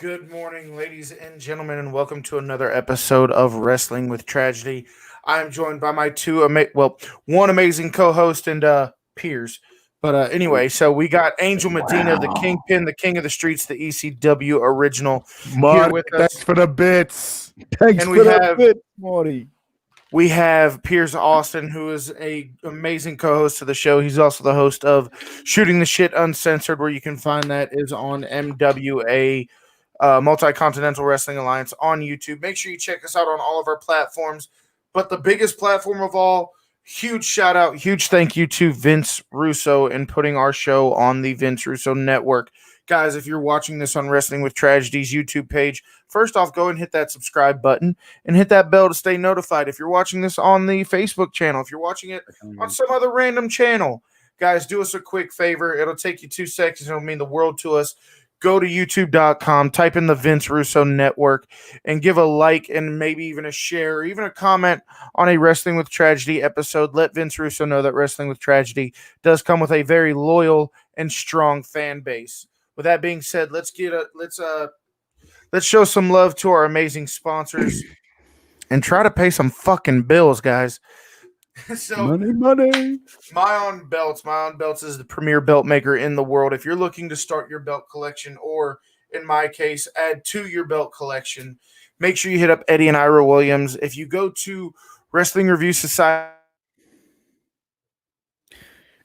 Good morning, ladies and gentlemen, and welcome to another episode of Wrestling with Tragedy. I am joined by my one amazing co-host and peers. But anyway, so we got Angel Medina, the Wow. Kingpin, the King of the Streets, the ECW original, here Marty, with thanks us, for the bits. Thanks and for that bit, Marty. we have Piers Austin, who is a amazing co-host of the show. He's also the host of Shooting the Shit Uncensored, where you can find that is on MWA. Multi-Continental Wrestling Alliance on YouTube. Make sure you check us out on all of our platforms. But the biggest platform of all, huge shout out, huge thank you to Vince Russo in putting our show on the Vince Russo Network. Guys, if you're watching this on Wrestling with Tragedy's YouTube page, first off, go and hit that subscribe button and hit that bell to stay notified. If you're watching this on the Facebook channel, if you're watching it on some other random channel, guys, do us a quick favor. It'll take you 2 seconds. It'll mean the world to us. Go to youtube.com, type in the Vince Russo Network, and give a like and maybe even a share or even a comment on a Wrestling with Tragedy episode. Let Vince Russo know that Wrestling with Tragedy does come with a very loyal and strong fan base. With that being said, let's show some love to our amazing sponsors and try to pay some fucking bills, guys. So money. My On Belts is the premier belt maker in the world. If you're looking to start your belt collection, or in my case, add to your belt collection, make sure you hit up Eddie and Ira Williams. If you go to Wrestling Review Society,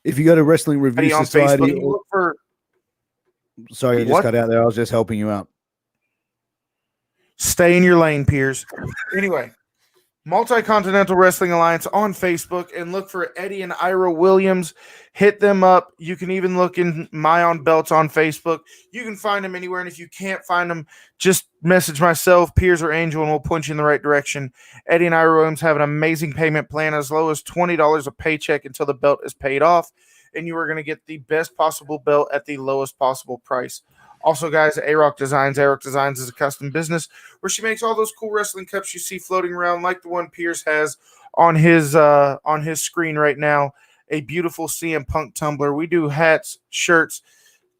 If you go to Wrestling Review on Society, Facebook, look for sorry, I just cut out there. I was just helping you out. Stay in your lane, Piers. Anyway, Multi-Continental Wrestling Alliance on Facebook, and look for Eddie and Ira Williams. Hit them up. You can even look in My On Belts on Facebook. You can find them anywhere, and if you can't find them, just message myself, Piers, or Angel, and we'll point you in the right direction. Eddie and Ira Williams have an amazing payment plan, as low as $20 a paycheck until the belt is paid off, and you are going to get the best possible belt at the lowest possible price. Also, guys, A-Rock Designs. A-Rock Designs is a custom business where she makes all those cool wrestling cups you see floating around, like the one Piers has on his screen right now. A beautiful CM Punk tumbler. We do hats, shirts,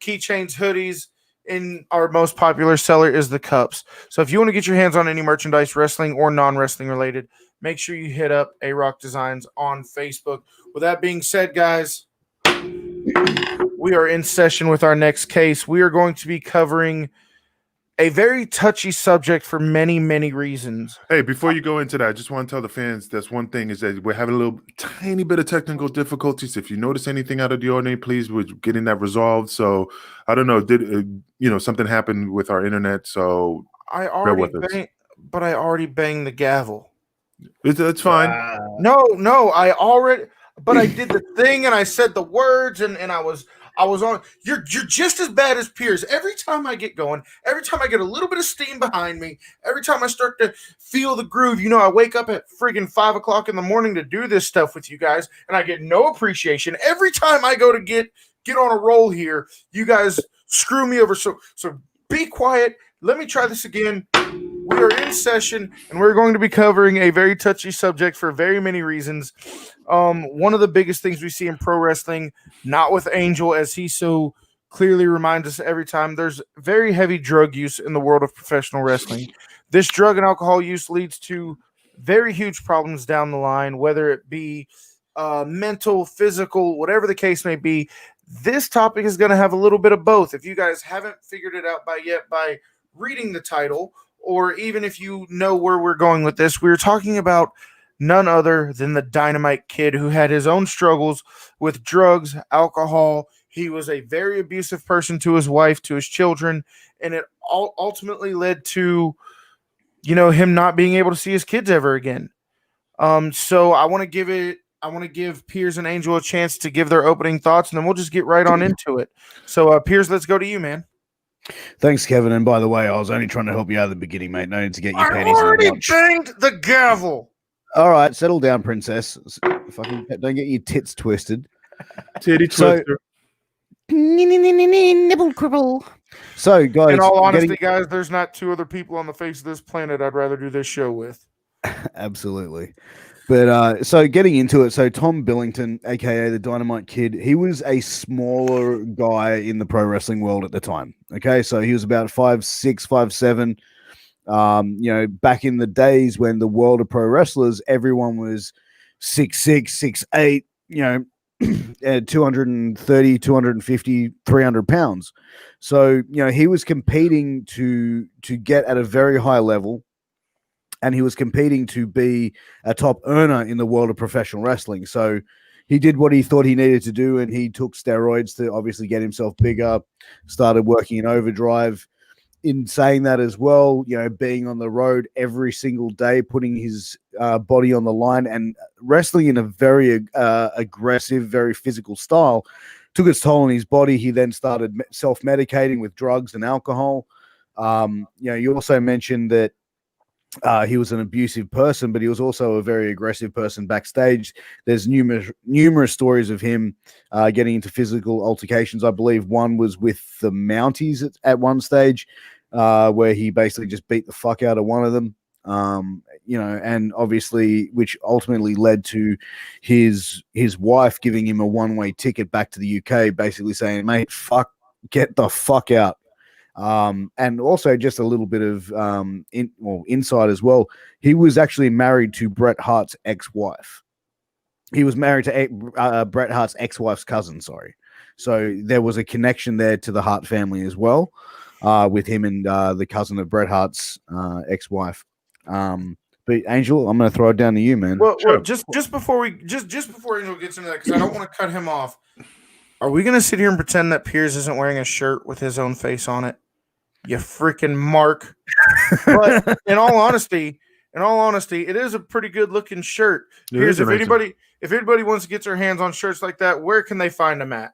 keychains, hoodies, and our most popular seller is the cups. So if you want to get your hands on any merchandise, wrestling or non-wrestling related, make sure you hit up A-Rock Designs on Facebook. With that being said, guys, we are in session with our next case. We are going to be covering a very touchy subject for many, many reasons. Hey, before you go into that, I just want to tell the fans that's one thing is that we're having a little tiny bit of technical difficulties. If you notice anything out of the ordinary, please, we're getting that resolved. So I don't know, did something happened with our internet? So I already banged the gavel. It's fine. No, but I did the thing and I said the words and I was on. You're just as bad as Piers. Every time I get going, every time I get a little bit of steam behind me, every time I start to feel the groove, I wake up at friggin' 5 o'clock in the morning to do this stuff with you guys, and I get no appreciation. Every time I go to get on a roll here, you guys screw me over. So be quiet. Let me try this again. We are in session, and we're going to be covering a very touchy subject for very many reasons. One of the biggest things we see in pro wrestling, not with Angel, as he so clearly reminds us every time, there's very heavy drug use in the world of professional wrestling. This drug and alcohol use leads to very huge problems down the line, whether it be mental, physical, whatever the case may be. This topic is going to have a little bit of both. If you guys haven't figured it out by reading the title, or even if you know where we're going with this, we're talking about none other than the Dynamite Kid, who had his own struggles with drugs, alcohol. He was a very abusive person to his wife, to his children, and it ultimately led to, him not being able to see his kids ever again. So I want to give Piers and Angel a chance to give their opening thoughts, and then we'll just get right on into it. So, Piers, let's go to you, man. Thanks, Kevin. And by the way, I was only trying to help you out at the beginning, mate. No need to get your panties I already in a bunch. banged the gavel. All right, settle down, princess. Fucking don't get your tits twisted. Titty twister. Nibble cribble. So, guys, in all honesty, guys, there's not two other people on the face of this planet I'd rather do this show with. Absolutely. But so getting into it, so Tom Billington, aka the Dynamite Kid, he was a smaller guy in the pro wrestling world at the time. Okay, so he was about 5'6", 5'7". Back in the days when the world of pro wrestlers, everyone was 6'6", 6'8", 230, 250, 300 pounds. So, he was competing to get at a very high level, and he was competing to be a top earner in the world of professional wrestling. So he did what he thought he needed to do, and he took steroids to obviously get himself bigger, started working in overdrive. In saying that as well, being on the road every single day, putting his body on the line and wrestling in a very aggressive, very physical style took its toll on his body. He then started self-medicating with drugs and alcohol. You also mentioned that he was an abusive person, but he was also a very aggressive person backstage. There's numerous stories of him getting into physical altercations. I believe one was with the Mounties at one stage, where he basically just beat the fuck out of one of them. And obviously, which ultimately led to his wife giving him a one-way ticket back to the UK, basically saying, "Mate, get the fuck out." And also just a little bit of insight as well. He was actually married to Bret Hart's ex-wife. He was married to Bret Hart's ex-wife's cousin, sorry. So there was a connection there to the Hart family as well, with him and the cousin of Bret Hart's ex-wife. But Angel, I'm going to throw it down to you, man. Well, just before Angel gets into that, because I don't want to cut him off. Are we going to sit here and pretend that Piers isn't wearing a shirt with his own face on it? You freaking mark. But in all honesty, it is a pretty good looking shirt. Piers, if anybody wants to get their hands on shirts like that, where can they find them at?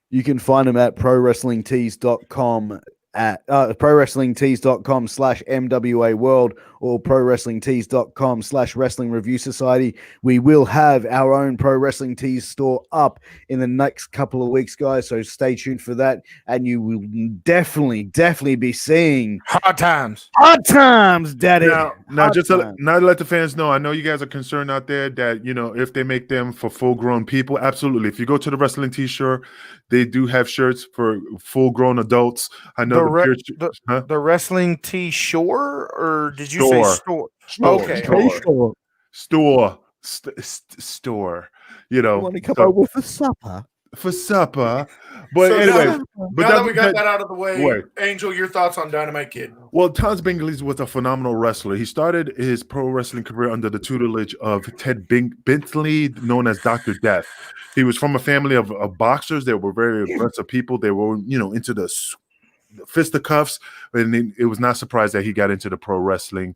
You can find them at prowrestlingtees.com at prowrestlingtees.com/MWA World or prowrestlingtees.com/Wrestling Review Society. We will have our own Pro Wrestling Tees store up in the next couple of weeks, guys. So stay tuned for that, and you will definitely be seeing hard times, daddy. Now, to let the fans know, I know you guys are concerned out there that if they make them for full-grown people, absolutely. If you go to the Wrestling Tee store, they do have shirts for full-grown adults. I know the Wrestling Tee Shore, or did you say store? Okay, store. You want to come over for supper? But so anyway, now that we got that out of the way, Angel, your thoughts on Dynamite Kid? Well, Tom Billington was a phenomenal wrestler. He started his pro wrestling career under the tutelage of Ted Bentley, known as Dr. Death. He was from a family of boxers that were very aggressive people. They were, into the fisticuffs, and it was not surprised that he got into the pro wrestling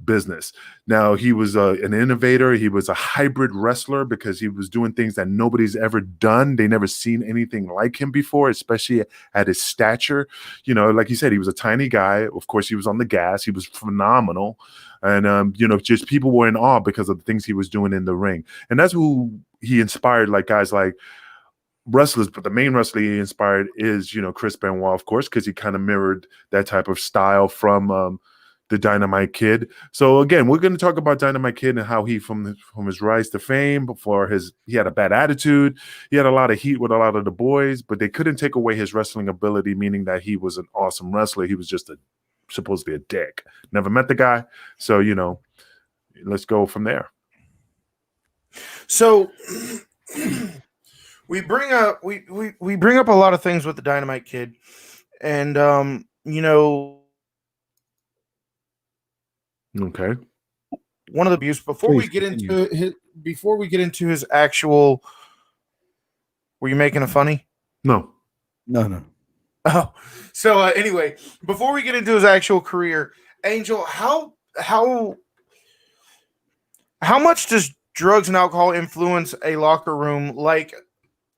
business. Now, he was an innovator. He was a hybrid wrestler because he was doing things that nobody's ever done. They never seen anything like him before, especially at his stature. Like you said, he was a tiny guy. Of course, he was on the gas. He was phenomenal. And, just people were in awe because of the things he was doing in the ring. And that's who he inspired, like guys like wrestlers, but the main wrestler he inspired is, Chris Benoit, of course, because he kind of mirrored that type of style from the Dynamite Kid. So again, we're going to talk about Dynamite Kid and how he, from his rise to fame, he had a bad attitude. He had a lot of heat with a lot of the boys, but they couldn't take away his wrestling ability, meaning that he was an awesome wrestler. He was just supposedly a dick. Never met the guy. So, let's go from there. So we bring up we bring up a lot of things with the Dynamite Kid, and okay. One of the abuse before we get into his actual. Were you making a funny? No. Oh, so anyway, before we get into his actual career, Angel, how much does drugs and alcohol influence a locker room like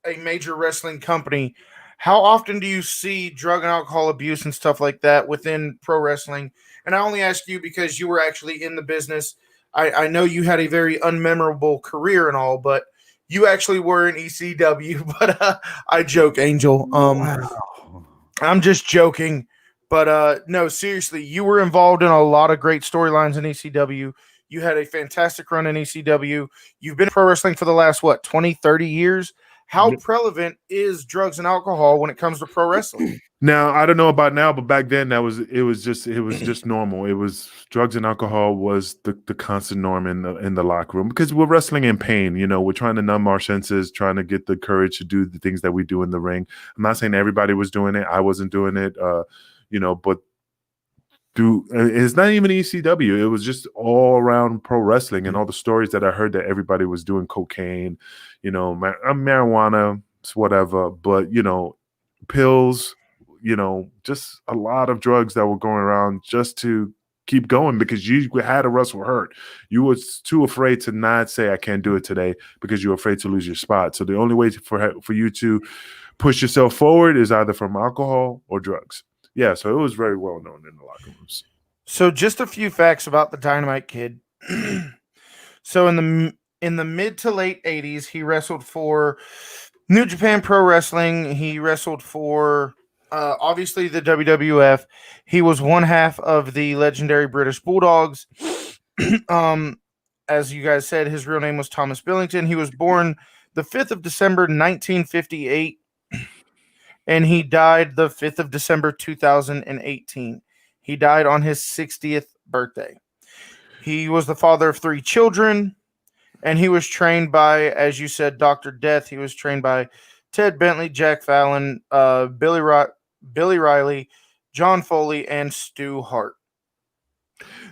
a major wrestling company? How often do you see drug and alcohol abuse and stuff like that within pro wrestling? And I only ask you because you were actually in the business. I know you had a very unmemorable career and all, but you actually were in ECW. But I joke, Angel. Wow. I'm just joking. But no, seriously, you were involved in a lot of great storylines in ECW. You had a fantastic run in ECW. You've been in pro wrestling for the last, what, 20, 30 years? How prevalent is drugs and alcohol when it comes to pro wrestling? Now, I don't know about now, but back then it was just normal. It was drugs and alcohol was the constant norm in the locker room because we're wrestling in pain. You know, we're trying to numb our senses, trying to get the courage to do the things that we do in the ring. I'm not saying everybody was doing it. I wasn't doing it. You know, but it's not even ECW. It was just all around pro wrestling and all the stories that I heard that everybody was doing cocaine, you know, marijuana, whatever. But you know, pills. You know, just a lot of drugs that were going around just to keep going because you had to wrestle hurt. You was too afraid to not say I can't do it today because you're afraid to lose your spot. So the only way for you to push yourself forward is either from alcohol or drugs. Yeah, so it was very well known in the locker rooms. So just a few facts about the Dynamite Kid. So in the mid to late 80s, he wrestled for New Japan Pro Wrestling. He wrestled for obviously the WWF. He was one half of the legendary British Bulldogs. As you guys said, his real name was Thomas Billington. He was born the 5th of December, 1958, and he died the 5th of December, 2018. He died on his 60th birthday. He was the father of 3 children, and he was trained by, as you said, Dr. Death. He was trained by Ted Bentley, Jack Fallon, Billy Riley, John Foley, and Stu Hart.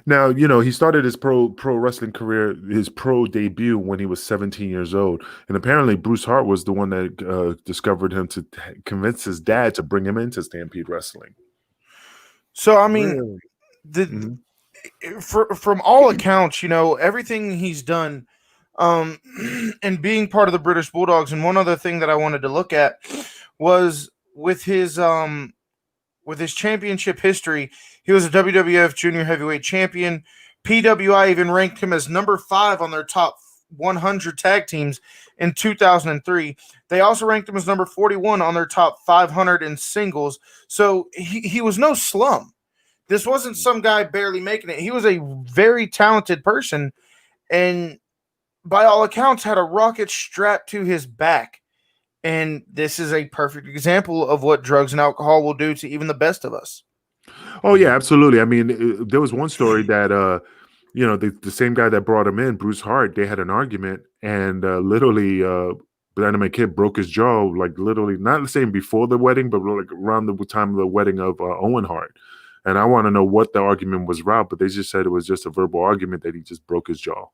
Now, you know, he started his pro wrestling career, his pro debut when he was 17 years old. And apparently Bruce Hart was the one that discovered him to convince his dad to bring him into Stampede Wrestling. So, I mean, from all accounts, you know, everything he's done and being part of the British Bulldogs. And one other thing that I wanted to look at was with his championship history. He was a WWF Junior Heavyweight Champion. PWI even ranked him as number 5 on their top 100 tag teams in 2003. They also ranked him as number 41 on their top 500 in singles. So he was no slum. This wasn't some guy barely making it. He was a very talented person, and by all accounts had a rocket strapped to his back. And this is a perfect example of what drugs and alcohol will do to even the best of us. Oh, yeah, absolutely. I mean, there was one story that, you know, the same guy that brought him in, Bruce Hart, they had an argument, and literally Dynamite Kid broke his jaw, like literally, not the same before the wedding, but like around the time of the wedding of Owen Hart. And I want to know what the argument was about, but they just said it was just a verbal argument that he just broke his jaw.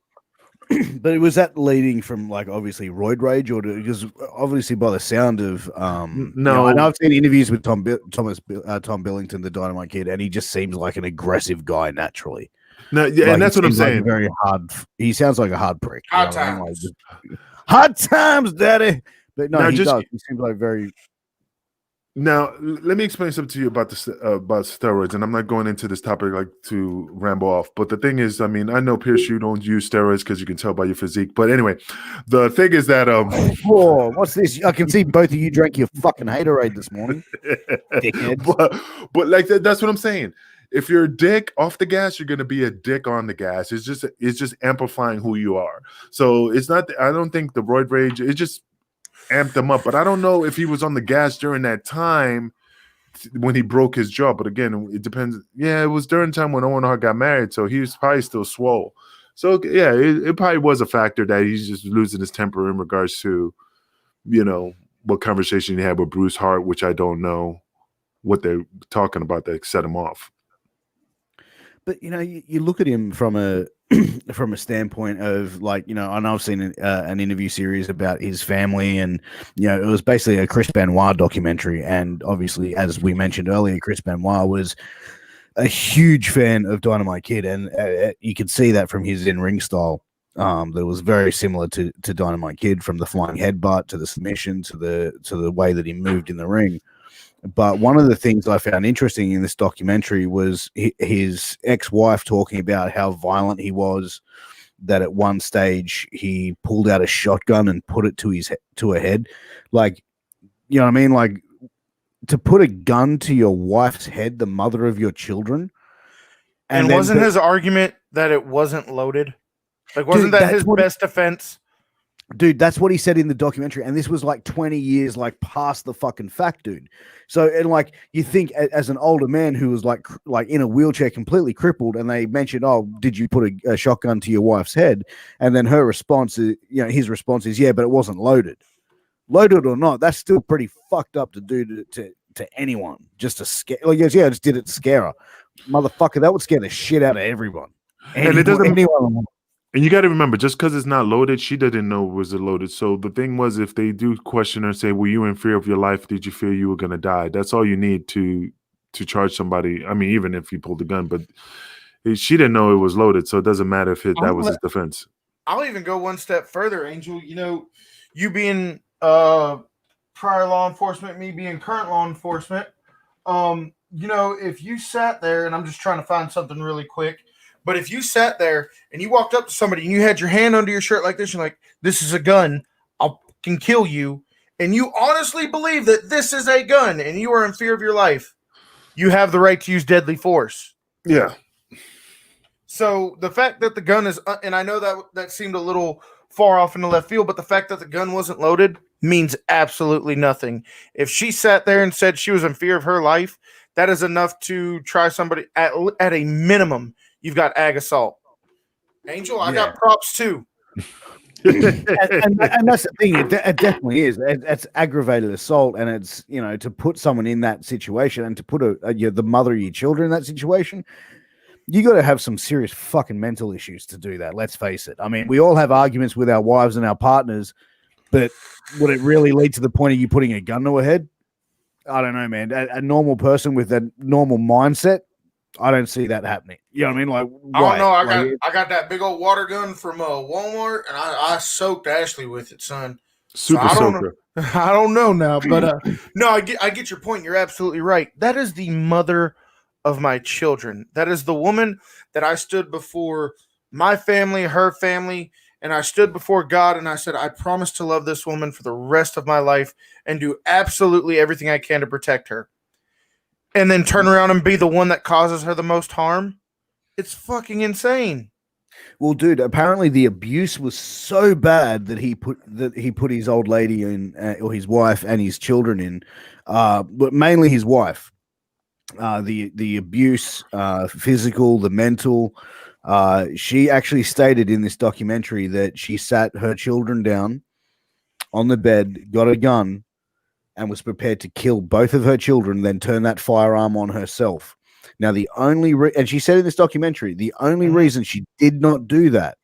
But was that leading from like obviously roid rage, or because obviously by the sound of no, you know, I know I've seen interviews with Tom Billington, the Dynamite Kid, and he just seems like an aggressive guy naturally. No, yeah, like, and that's what I'm saying. Like very hard. He sounds like a hard prick. Hard times, hard times, daddy. But no, now, he does. He seems like very. Now, let me explain something to you about about steroids, and I'm not going into this topic like to ramble off. But the thing is, I mean, I know Pierce, you don't use steroids because you can tell by your physique. But anyway, the thing is that oh, what's this? I can see both of you drank your fucking haterade this morning, dickheads. But like that's what I'm saying. If you're a dick off the gas, you're gonna be a dick on the gas. It's just amplifying who you are. So it's not. I don't think the roid rage. It just amped him up, but I don't know if he was on the gas during that time when he broke his jaw. But again, it depends. Yeah, it was during the time when Owen Hart got married, so he was probably still swole. So yeah, it probably was a factor that he's just losing his temper in regards to, you know, what conversation he had with Bruce Hart, which I don't know what they're talking about that set him off. But you know, you look at him from a from a standpoint of like, you know, I know I've seen an interview series about his family, and you know, it was basically a Chris Benoit documentary, and obviously, as we mentioned earlier, Chris Benoit was a huge fan of Dynamite Kid, and you could see that from his in-ring style. That was very similar to Dynamite Kid, from the flying headbutt to the submission to the way that he moved in the ring. But one of the things I found interesting in this documentary was his ex-wife talking about how violent he was, that at one stage he pulled out a shotgun and put it to her head. Like, you know what I mean? Like, to put a gun to your wife's head, the mother of your children. And wasn't his argument that it wasn't loaded? Like, wasn't Dude, that his best defense? Dude, that's what he said in the documentary, and this was like 20 years like past the fucking fact, dude. So, and like you think as an older man who was like in a wheelchair, completely crippled, and they mentioned, "Oh, did you put a shotgun to your wife's head?" And then her response is, his response is, "Yeah, but it wasn't loaded." Loaded or not, that's still pretty fucked up to do to anyone, just to scare. Like, yes, yeah, I just did it to scare her, motherfucker. That would scare the shit out of everyone. And it doesn't. Anyone. And you got to remember, just because it's not loaded, she didn't know it was loaded. So the thing was, if they do question her and say, "Were you in fear of your life? Did you feel you were going to die?" That's all you need to charge somebody. I mean, even if he pulled the gun, but she didn't know it was loaded, so it doesn't matter if that was his defense. I'll even go one step further, Angel. You being prior law enforcement, me being current law enforcement. If you sat there, and I'm just trying to find something really quick. But if you sat there and you walked up to somebody and you had your hand under your shirt like this, you're like, "This is a gun. I can kill you." And you honestly believe that this is a gun and you are in fear of your life, you have the right to use deadly force. Yeah. So the fact that the gun is, and I know that seemed a little far off in the left field, but the fact that the gun wasn't loaded means absolutely nothing. If she sat there and said she was in fear of her life, that is enough to try somebody at a minimum. You've got ag assault. Angel, I got props too. and that's the thing. It definitely is. It's aggravated assault, and it's to put someone in that situation and to put the mother of your children in that situation. You got to have some serious fucking mental issues to do that. Let's face it. I mean, we all have arguments with our wives and our partners, but would it really lead to the point of you putting a gun to her head? I don't know, man. A normal person with a normal mindset, I don't see that happening. You know what I mean? Like, I don't know. I got that big old water gun from Walmart, and I soaked Ashley with it, son. Super soaker. I don't know now, but no, I get your point. You're absolutely right. That is the mother of my children. That is the woman that I stood before my family, her family, and I stood before God, and I said, "I promise to love this woman for the rest of my life and do absolutely everything I can to protect her." And then turn around and be the one that causes her the most harm. It's fucking insane. Well, dude, apparently the abuse was so bad that he put his old lady in, or his wife and his children in, but mainly his wife. The abuse, physical, the mental. She actually stated in this documentary that she sat her children down on the bed, got a gun, and was prepared to kill both of her children, then turn that firearm on herself. Now, the only and she said in this documentary, the only reason she did not do that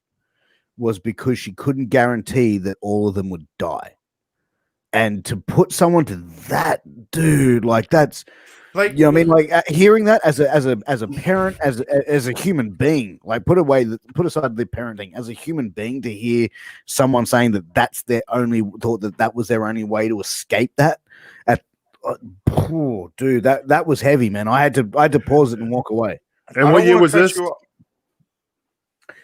was because she couldn't guarantee that all of them would die. And to put someone to that, dude, like that's like, you know what I mean? Like hearing that as a parent, as a human being, like put aside the parenting, as a human being, to hear someone saying that that's their only thought, that was their only way to escape that. Dude, that was heavy, man. I had to pause it and walk away. And what year was this?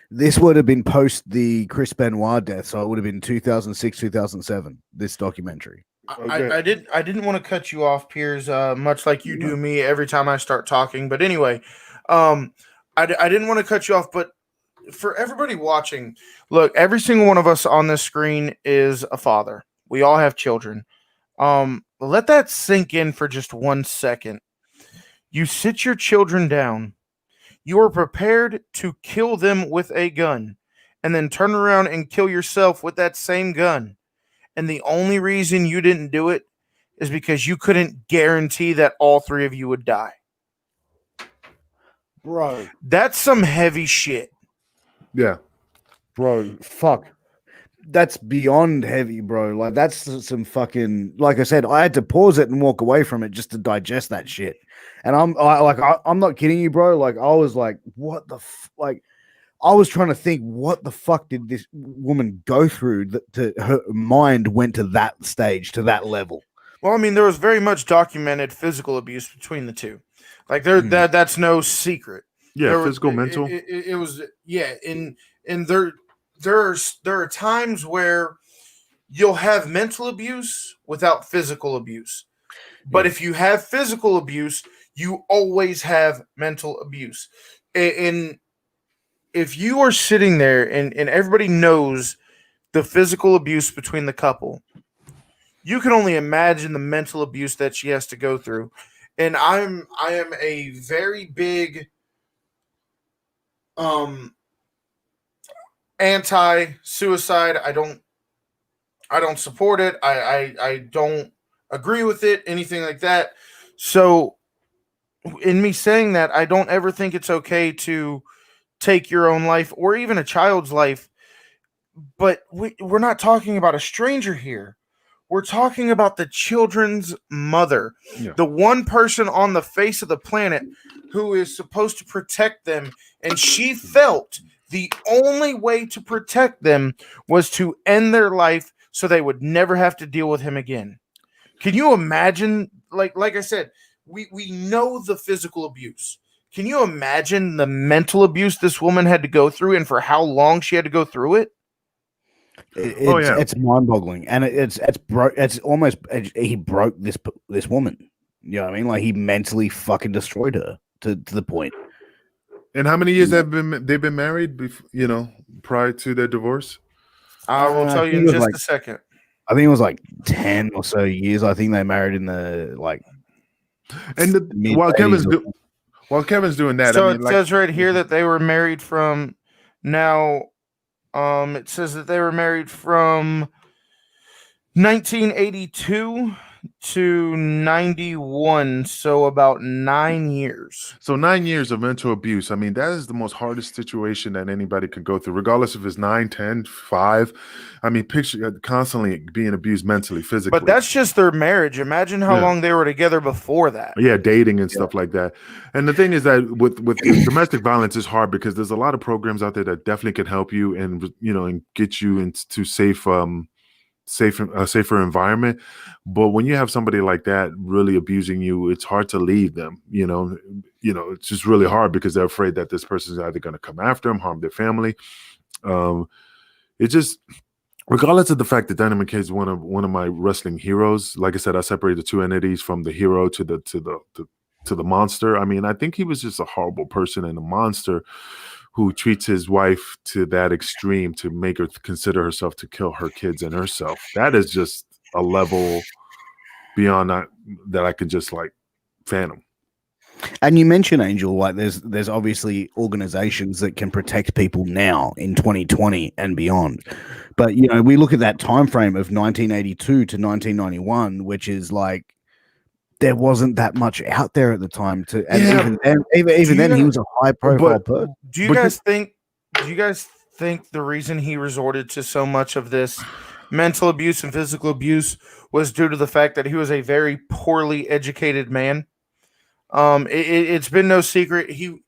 This would have been post the Chris Benoit death, so it would have been 2006, 2007. This documentary. Okay. I didn't want to cut you off, Piers, much like you do me every time I start talking. But anyway, I didn't want to cut you off. But for everybody watching, look, every single one of us on this screen is a father. We all have children. Let that sink in for just 1 second. You sit your children down. You are prepared to kill them with a gun and then turn around and kill yourself with that same gun. And the only reason you didn't do it is because you couldn't guarantee that all three of you would die. Bro. That's some heavy shit. Yeah. Bro, fuck. That's beyond heavy, bro. Like, that's some fucking, like I said, I had to pause it and walk away from it just to digest that shit. And I'm not kidding you, bro. Like, I was like, what the I was trying to think, what the fuck did this woman go through that her mind went to that stage, to that level? Well, I mean, there was very much documented physical abuse between the two. Like, that's no secret. Yeah, physical, mental. It was, yeah. And there are times where you'll have mental abuse without physical abuse. But if you have physical abuse, you always have mental abuse. And if you are sitting there and everybody knows the physical abuse between the couple, you can only imagine the mental abuse that she has to go through. And I am a very big um anti-suicide. I don't support it. I don't agree with it, anything like that. So in me saying that, I don't ever think it's okay to take your own life or even a child's life. But we're not talking about a stranger here. We're talking about the children's mother, Yeah. the one person on the face of the planet who is supposed to protect them. And she felt the only way to protect them was to end their life so they would never have to deal with him again. Can you imagine? Like I said, we know the physical abuse. Can you imagine the mental abuse this woman had to go through and for how long she had to go through it? It's mind-boggling, and it's almost he broke this woman. You know what I mean? Like he mentally fucking destroyed her to the point. And how many years they've been married? Prior to their divorce. I will tell you in just a second. I think it was like 10 or so years. I think they married in the And while Kevin's doing that, so it says right here that they were married from now. It says that they were married from 1982 to 91, so about 9 years. So 9 years of mental abuse. I mean, that is the most hardest situation that anybody could go through, regardless if it's 9, 10, 5. I mean, picture constantly being abused mentally, physically. But that's just their marriage. Imagine how long they were together before that. Yeah, dating and stuff like that. And the thing is that with domestic violence is hard because there's a lot of programs out there that definitely can help you and get you into a safer environment. But when you have somebody like that really abusing you, it's hard to leave them. It's just really hard because they're afraid that this person is either going to come after them, harm their family. It just, regardless of the fact that Dynamite Kid is one of my wrestling heroes. Like I said, I separate the two entities from the hero to the monster. I mean, I think he was just a horrible person and a monster who treats his wife to that extreme to make her consider herself to kill her kids and herself. That is just a level beyond that I could just fathom. And you mentioned, Angel, like there's obviously organizations that can protect people now in 2020 and beyond. But we look at that time frame of 1982 to 1991, which is like there wasn't that much out there at the time even then he was a high profile person. Do you guys think the reason he resorted to so much of this mental abuse and physical abuse was due to the fact that he was a very poorly educated man? It's been no secret. He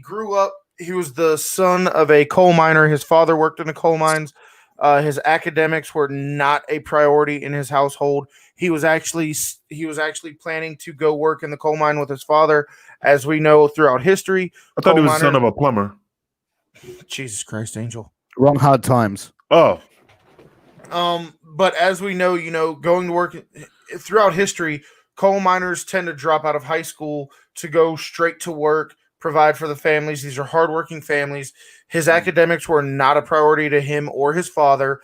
grew up, he was the son of a coal miner. His father worked in the coal mines. His academics were not a priority in his household. He was actually planning to go work in the coal mine with his father, as we know throughout history. I thought he was the son of a plumber. Jesus Christ, Angel. Wrong hard times. Oh. But as we know, going to work throughout history, coal miners tend to drop out of high school to go straight to work, provide for the families. These are hardworking families. His academics were not a priority to him or his father.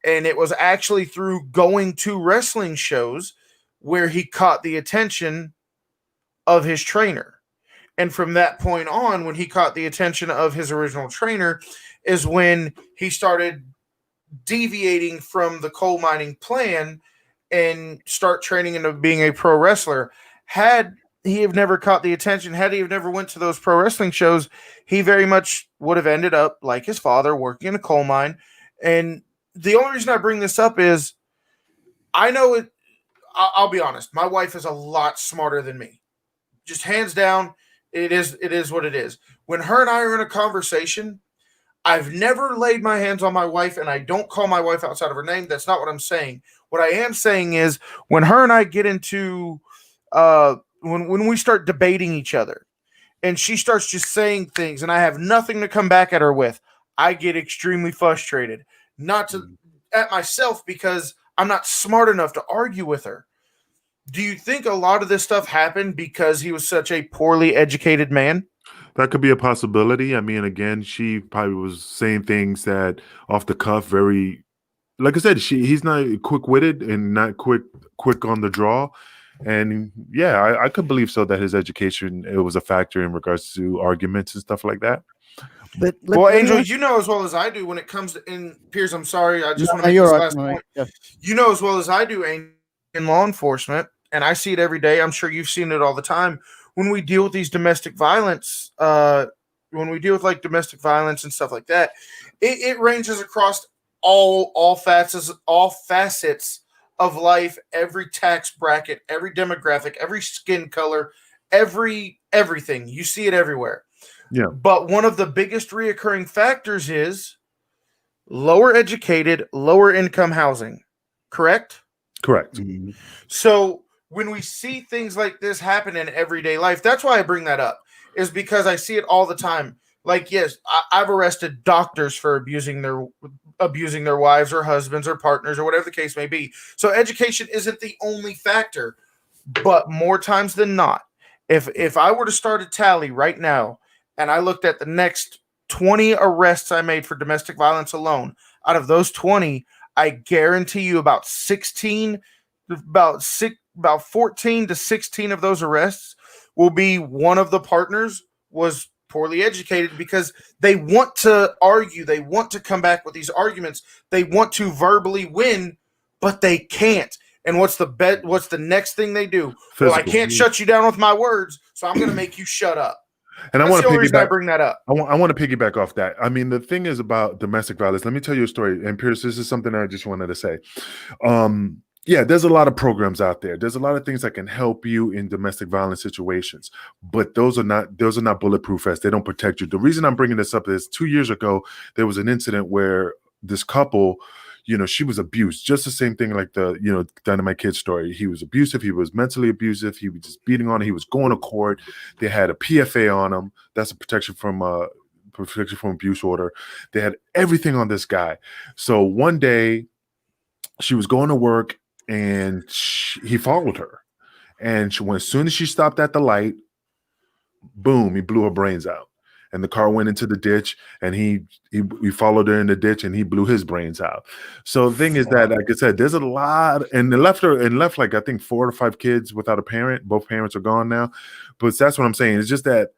And it was actually through going to wrestling shows where he caught the attention of his trainer. And from that point on, when he caught the attention of his original trainer, is when he started deviating from the coal mining plan and start training into being a pro wrestler. Had he have never caught the attention, had he have never went to those pro wrestling shows, he very much would have ended up like his father, working in a coal mine. And the only reason I bring this up is I know it. I'll be honest. My wife is a lot smarter than me. Just hands down, it is what it is. When her and I are in a conversation, I've never laid my hands on my wife, and I don't call my wife outside of her name. That's not what I'm saying. What I am saying is when her and I get into when we start debating each other and she starts just saying things and I have nothing to come back at her with, I get extremely frustrated. Not at myself because I'm not smart enough to argue with her. Do you think a lot of this stuff happened because he was such a poorly educated man? That could be a possibility. I mean, again, she probably was saying things that off the cuff, very like I said, he's not quick witted and not quick on the draw. And yeah, I could believe so that his education it was a factor in regards to arguments and stuff like that. But Well, Angel, you know as well as I do when it comes to Piers. I'm sorry, I just want to make this last point. Yeah. You know as well as I do, Angel, in law enforcement, and I see it every day. I'm sure you've seen it all the time when we deal with these domestic violence. When we deal with like domestic violence and stuff like that, it ranges across all facets of life, every tax bracket, every demographic, every skin color, everything. You see it everywhere. Yeah. But one of the biggest reoccurring factors is lower educated, lower income housing. Correct? Correct. Mhm. So when we see things like this happen in everyday life, that's why I bring that up, is because I see it all the time. Like, yes, I've arrested doctors for abusing their wives or husbands or partners or whatever the case may be. So education isn't the only factor, but more times than not, if I were to start a tally right now and I looked at the next 20 arrests I made for domestic violence alone, out of those 20, I guarantee you about 14 to 16 of those arrests will be one of the partners was poorly educated because they want to argue, they want to come back with these arguments, they want to verbally win, but they can't. And what's the next thing they do? Physical. Well, I can't shut you down with my words, so I'm going to make you shut up. And That's I want the to only reason I piggyback. bring that up. I want to piggyback off that. I mean, the thing is about domestic violence. Let me tell you a story. And Pierce, this is something I just wanted to say. Yeah, there's a lot of programs out there. There's a lot of things that can help you in domestic violence situations, but those are not bulletproof vests. They don't protect you. The reason I'm bringing this up is 2 years ago there was an incident where this couple, she was abused. Just the same thing like the Dynamite Kid story. He was abusive. He was mentally abusive. He was just beating on her. He was going to court. They had a PFA on him. That's a protection from abuse order. They had everything on this guy. So one day she was going to work. And he followed her. And as soon as she stopped at the light, boom, he blew her brains out. And the car went into the ditch, and he followed her in the ditch, and he blew his brains out. So the thing is that, like I said, there's a lot, and they left like I think 4 or 5 kids without a parent. Both parents are gone now. But that's what I'm saying. It's just that,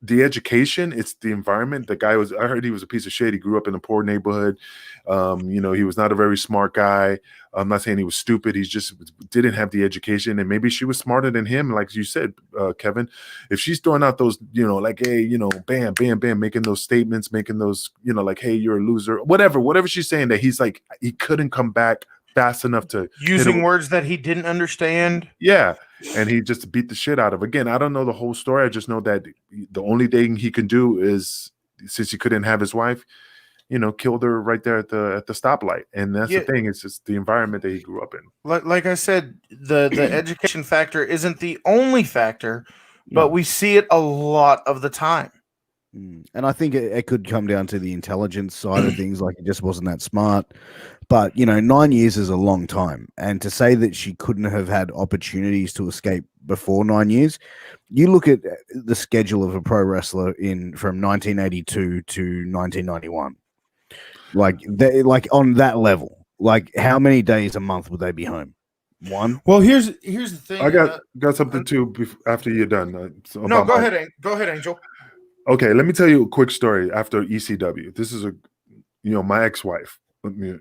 the education, it's the environment. The guy I heard he was a piece of shit. He grew up in a poor neighborhood. He was not a very smart guy. I'm not saying he was stupid. He just didn't have the education, and maybe she was smarter than him. Like you said, Kevin, if she's throwing out those, like, hey, bam, bam, bam, making those statements, making those, like, hey, you're a loser, whatever she's saying, that he's like, he couldn't come back fast enough to using words that he didn't understand. Yeah. And he just beat the shit out of. Again, I don't know the whole story. I just know that the only thing he can do is, since he couldn't have his wife, killed her right there at the stoplight. And that's the thing. It's just the environment that he grew up in. Like I said, the education factor isn't the only factor, but we see it a lot of the time. And I think it could come down to the intelligence side of things. Like, it just wasn't that smart. But 9 years is a long time, and to say that she couldn't have had opportunities to escape before 9 years, you look at the schedule of a pro wrestler from 1982 to 1991, like on that level, like how many days a month would they be home? One. Well, here's the thing. I got something too after you're done. No, go ahead, Angel. Okay, let me tell you a quick story after ECW. This is my ex-wife. And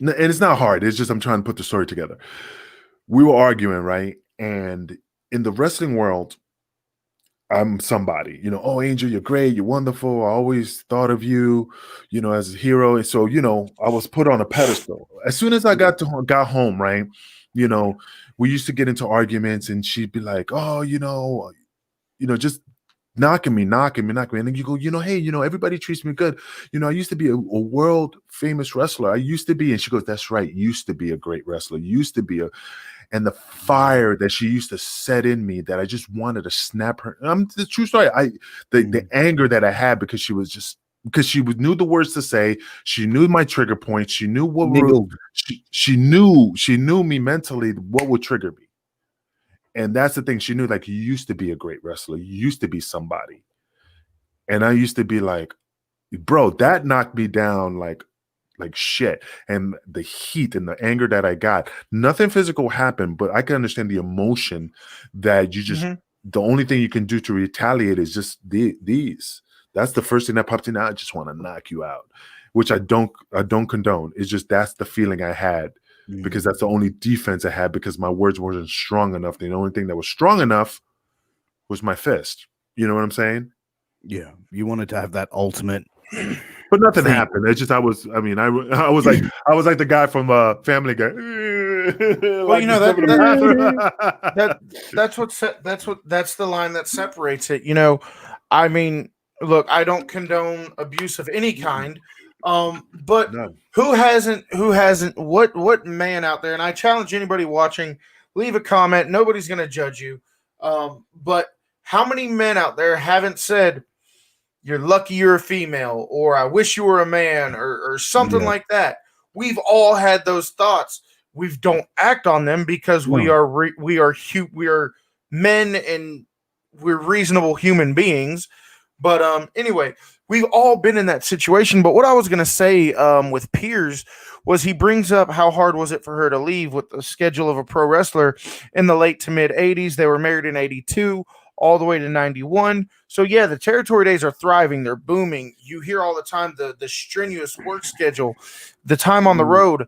it's not hard. It's just I'm trying to put the story together. We were arguing, right? And in the wrestling world, I'm somebody. Oh, Angel, you're great. You're wonderful. I always thought of you, as a hero. And so, I was put on a pedestal. As soon as I got home, right? We used to get into arguments, and she'd be like, "Oh, just knocking me. And then you go, hey, everybody treats me good. I used to be a world famous wrestler. I used to be." And she goes, "That's right. Used to be a great wrestler. Used to be and the fire that she used to set in me, that I just wanted to snap her. The true story. The anger that I had because she knew the words to say. She knew my trigger points. She knew what she knew me mentally, what would trigger me. And that's the thing. She knew, like, you used to be a great wrestler. You used to be somebody. And I used to be like, bro, that knocked me down like shit. And the heat and the anger that I got, nothing physical happened, but I can understand the emotion that you just, the only thing you can do to retaliate is just these. That's the first thing that popped in. I just want to knock you out, which I don't condone. It's just, that's the feeling I had because that's the only defense I had because my words weren't strong enough. The only thing that was strong enough was my fist. You know what I'm saying? Yeah. You wanted to have that ultimate. But nothing happened. It's just I was like the guy from Family Guy. Well, you know that's the line that separates it. You know, I mean, look, I don't condone abuse of any kind, but None. who hasn't? What man out there? And I challenge anybody watching, leave a comment. Nobody's going to judge you. But how many men out there haven't said, "You're lucky you're a female," or "I wish you were a man," or something like that? We've all had those thoughts. We don't act on them because we are men and we're reasonable human beings. But anyway, we've all been in that situation. But what I was going to say with Piers was he brings up how hard was it for her to leave with the schedule of a pro wrestler in the late to mid 80s. They were married in 82 all the way to 91. So yeah, the territory days are thriving. They're booming. You hear all the time the strenuous work schedule, the time on the road.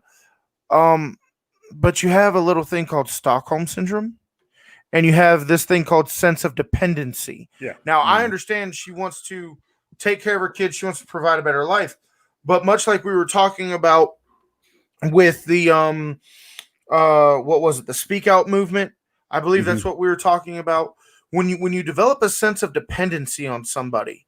But you have a little thing called Stockholm syndrome, and you have this thing called sense of dependency. Yeah. Now, I understand she wants to take care of her kids. She wants to provide a better life. But much like we were talking about with the what was it? The Speak Out movement. I believe that's what we were talking about. When you develop a sense of dependency on somebody,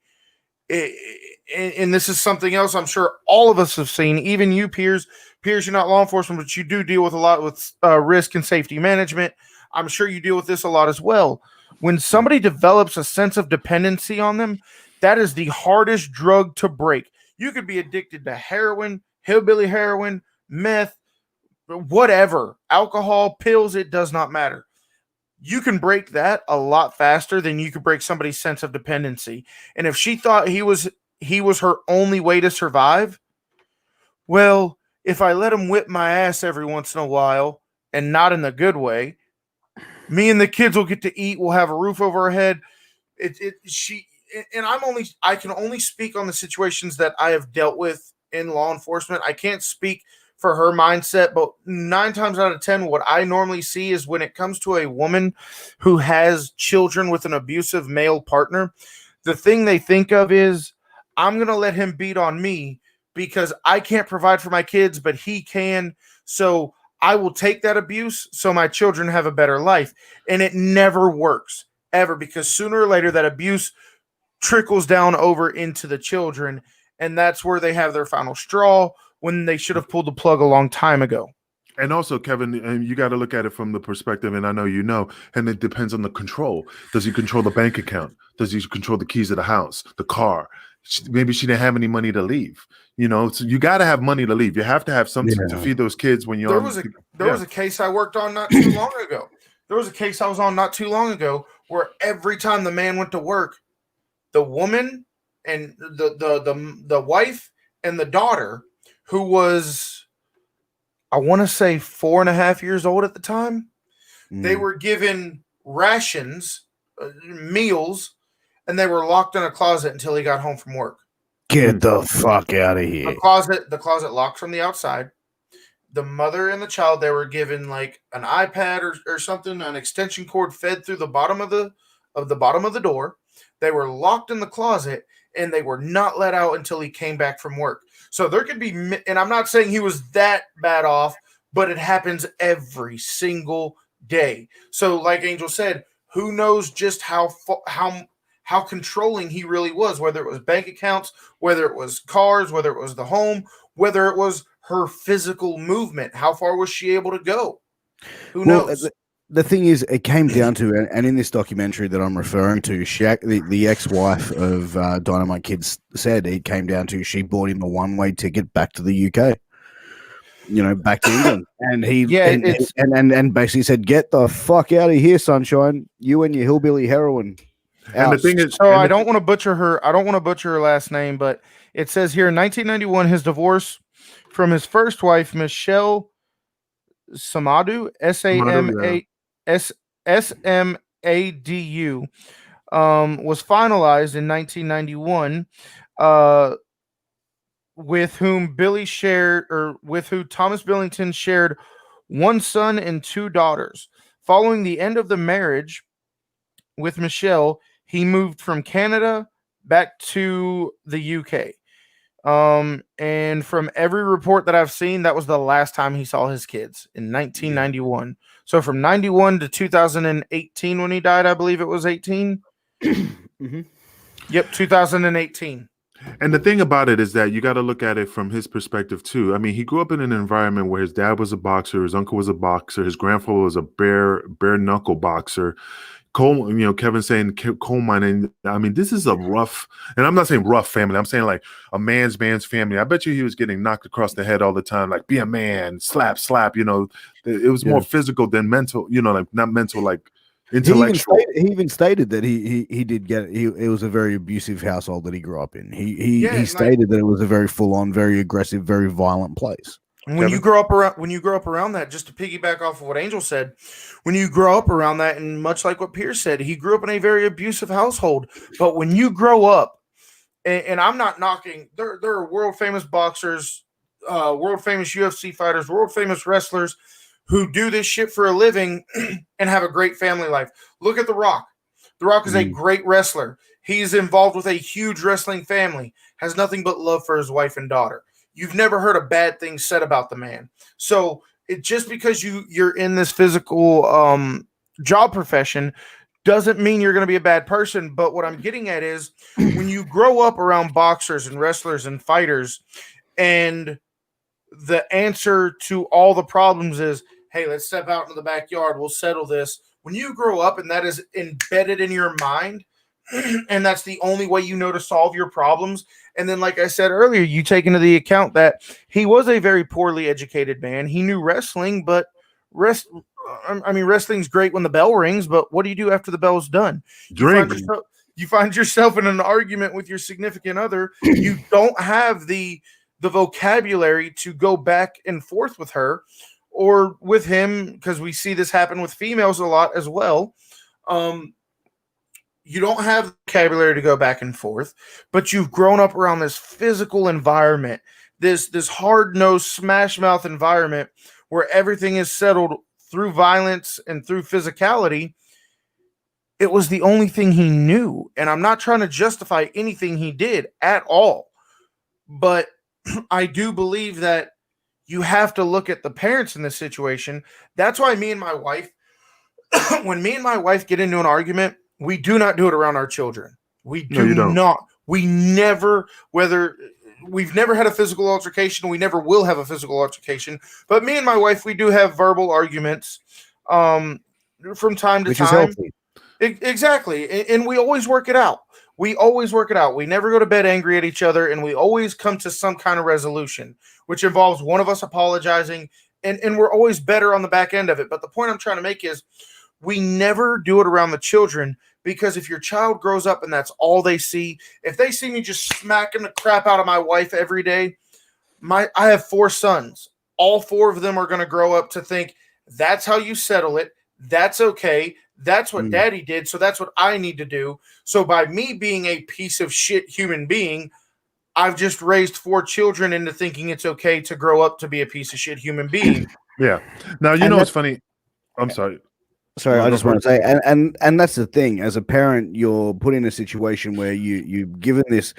and this is something else I'm sure all of us have seen, even you, Piers, you're not law enforcement, but you do deal with a lot with risk and safety management. I'm sure you deal with this a lot as well. When somebody develops a sense of dependency on them, that is the hardest drug to break. You could be addicted to heroin, hillbilly heroin, meth, whatever, alcohol, pills, it does not matter. You can break that a lot faster than you could break somebody's sense of dependency. And if she thought he was her only way to survive, well, if I let him whip my ass every once in a while, and not in the good way, me and the kids will get to eat, we'll have a roof over our head. I can only speak on the situations that I have dealt with in law enforcement. I can't speak for her mindset, but 9 times out of 10, what I normally see is when it comes to a woman who has children with an abusive male partner, the thing they think of is, I'm going to let him beat on me because I can't provide for my kids, but he can. So I will take that abuse so my children have a better life. And it never works, ever, because sooner or later that abuse trickles down over into the children. And that's where they have their final straw, when they should have pulled the plug a long time ago. And also, Kevin, you got to look at it from the perspective, and I know you know, and it depends on the control. Does he control the bank account? Does he control the keys of the house, the car? Maybe she didn't have any money to leave. You know, so you got to have money to leave. You have to have something to feed those kids when you're. There was a case I worked on not too long ago. There was a case I was on not too long ago where every time the man went to work, the woman and the wife and the daughter, who was, I want to say 4.5 years old at the time, they were given rations, meals, and they were locked in a closet until he got home from work. Get the fuck out of here. The closet locked from the outside. The mother and the child, they were given like an iPad or something, an extension cord fed through the bottom of the door. They were locked in the closet, and they were not let out until he came back from work. So there could be, and I'm not saying he was that bad off, but it happens every single day. So like Angel said, who knows just how controlling he really was, whether it was bank accounts, whether it was cars, whether it was the home, whether it was her physical movement. How far was she able to go? Who knows? The thing is, it came down to, and in this documentary that I'm referring to, the ex-wife of Dynamite Kid said it came down to she bought him a one-way ticket back to the UK. back to England. And he Yeah, and basically said, "Get the fuck out of here, sunshine. You and your hillbilly heroin." And the Out. thing is, so I don't want to butcher her. I don't want to butcher her last name, but it says here in 1991, his divorce from his first wife, Michelle Samadu, yeah. SMADU, was finalized in 1991. Uh, with whom Thomas Billington shared one son and two daughters. Following the end of the marriage with Michelle, he moved from Canada back to the UK. And from every report that I've seen, that was the last time he saw his kids in 1991. So from 91 to 2018 when he died, I believe it was 18. Mm-hmm. Yep, 2018. And the thing about it is that you got to look at it from his perspective too. I mean, he grew up in an environment where his dad was a boxer, his uncle was a boxer, his grandfather was a bare knuckle boxer. Kevin saying coal mining. I mean, this is a rough, and I'm not saying rough family. I'm saying like a man's family. I bet you he was getting knocked across the head all the time, like be a man, slap. It was more physical than mental. Like not mental, like intellectual. He even stated that he did get it was a very abusive household that he grew up in. He stated that it was a very full on, very aggressive, very violent place. When you grow up around that, just to piggyback off of what Angel said, when you grow up around that, and much like what Pierce said, he grew up in a very abusive household. But when you grow up, and I'm not knocking, there are world famous boxers, world famous UFC fighters, world famous wrestlers who do this shit for a living and have a great family life. Look at The Rock. The Rock is a great wrestler. He's involved with a huge wrestling family, has nothing but love for his wife and daughter. You've never heard a bad thing said about the man. So just because you're in this physical job profession doesn't mean you're going to be a bad person. But what I'm getting at is when you grow up around boxers and wrestlers and fighters, and the answer to all the problems is, hey, let's step out into the backyard. We'll settle this. When you grow up and that is embedded in your mind, and that's the only way you know to solve your problems. And then, like I said earlier, you take into the account that he was a very poorly educated man. He knew wrestling, but wrestling's great when the bell rings, but what do you do after the bell's done? You find yourself in an argument with your significant other. You don't have the vocabulary to go back and forth with her or with him, because we see this happen with females a lot as well. You don't have the vocabulary to go back and forth, but you've grown up around this physical environment, this hard-nosed, smash-mouth environment where everything is settled through violence and through physicality. It was the only thing he knew, and I'm not trying to justify anything he did at all, but I do believe that you have to look at the parents in this situation. That's why me and my wife, when me and my wife get into an argument, we do not do it around our children. We do not. We never, we've never had a physical altercation. We never will have a physical altercation. But me and my wife, we do have verbal arguments from time to time. Which is healthy. Exactly. And we always work it out. We never go to bed angry at each other, and we always come to some kind of resolution, which involves one of us apologizing, and we're always better on the back end of it. But the point I'm trying to make is we never do it around the children, because if your child grows up and that's all they see, if they see me just smacking the crap out of my wife every day, I have 4 sons. All 4 of them are going to grow up to think that's how you settle it. That's okay. That's what daddy did. So that's what I need to do. So by me being a piece of shit human being, I've just raised 4 children into thinking it's okay to grow up to be a piece of shit human being. Yeah. Now, it's funny. I'm sorry. Sorry, I just want to say, and that's the thing. As a parent, you're put in a situation where you've given this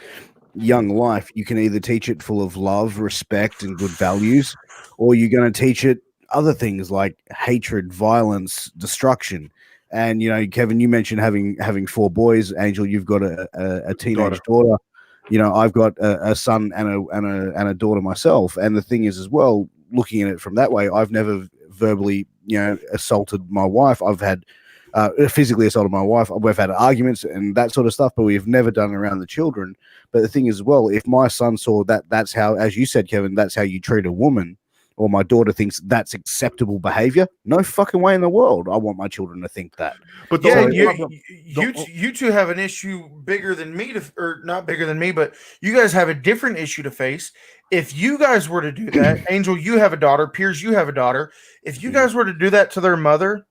young life. You can either teach it full of love, respect, and good values, or you're going to teach it other things like hatred, violence, destruction. And Kevin, you mentioned having 4 boys. Angel, you've got a teenage daughter. I've got a son and a daughter myself. And the thing is, as well, looking at it from that way, I've never verbally assaulted my wife. I've had physically assaulted my wife. We've had arguments and that sort of stuff, but we've never done it around the children. But the thing is, as well, if my son saw that's how, as you said, Kevin, that's how you treat a woman, or my daughter thinks that's acceptable behavior. No fucking way in the world. I want my children to think that. But Yeah, the you two have an issue bigger than me, or not bigger than me, but you guys have a different issue to face. If you guys were to do that, Angel, you have a daughter, Piers, you have a daughter. If you guys were to do that to their mother,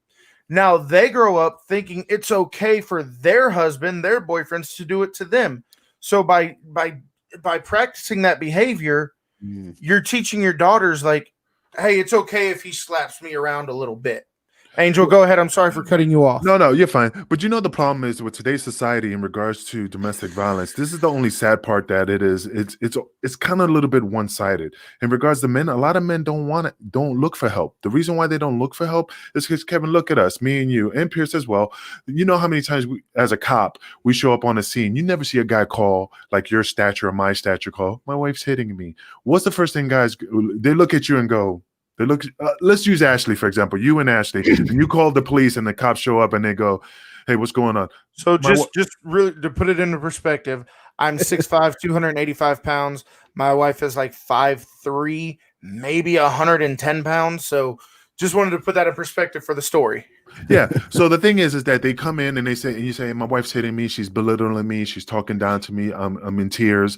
now they grow up thinking it's okay for their husband, their boyfriends to do it to them. So by practicing that behavior, you're teaching your daughters like, hey, it's okay if he slaps me around a little bit. Angel, go ahead. I'm sorry for cutting you off. No, you're fine. But you know, the problem is with today's society in regards to domestic violence. This is the only sad part that it's kind of a little bit one-sided in regards to men. A lot of men don't look for help. The reason why they don't look for help is because, Kevin, look at us, me and you, and Pierce as well. You know how many times as a cop, we show up on a scene. You never see a guy call like your stature or my stature call, my wife's hitting me. What's the first thing guys? They look at you and go. They look. Let's use Ashley for example. You and Ashley, and you call the police, and the cops show up, and they go, "Hey, what's going on?" So just really to put it into perspective, I'm 6'5", 285 pounds. My wife is like 5'3", maybe 110 pounds. So just wanted to put that in perspective for the story. Yeah. So the thing is that they come in and they say, and you say, "My wife's hitting me. She's belittling me. She's talking down to me. I'm in tears."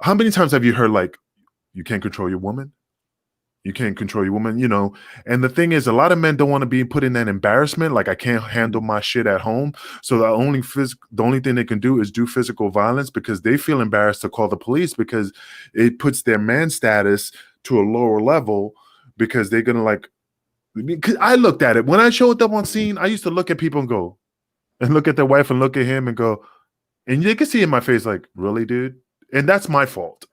How many times have you heard like, "You can't control your woman"? You can't control your woman, you know. And the thing is, a lot of men don't want to be put in that embarrassment. Like, I can't handle my shit at home. So the only thing they can do is do physical violence because they feel embarrassed to call the police because it puts their man status to a lower level because they're gonna like. Cause I looked at it when I showed up on scene. I used to look at people and go, and look at their wife and look at him and go, and you can see in my face like, really, dude? And that's my fault.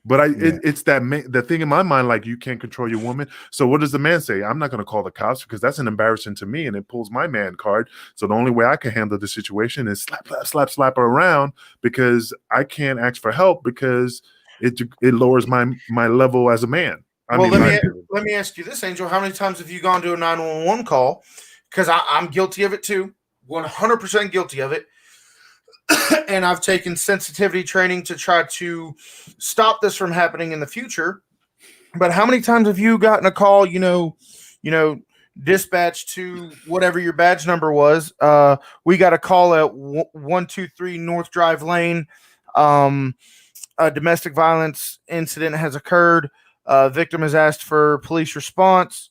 But it's the thing in my mind, like you can't control your woman. So what does the man say? I'm not going to call the cops because that's an embarrassment to me, and it pulls my man card. So the only way I can handle the situation is slap her around because I can't ask for help because it lowers my level as a man. Let me ask you this, Angel. How many times have you gone to a 911 call? Because I'm guilty of it too, 100% guilty of it. And I've taken sensitivity training to try to stop this from happening in the future. But how many times have you gotten a call, dispatch to whatever your badge number was? We got a call at 123 North Drive Lane. A domestic violence incident has occurred. Victim has asked for police response.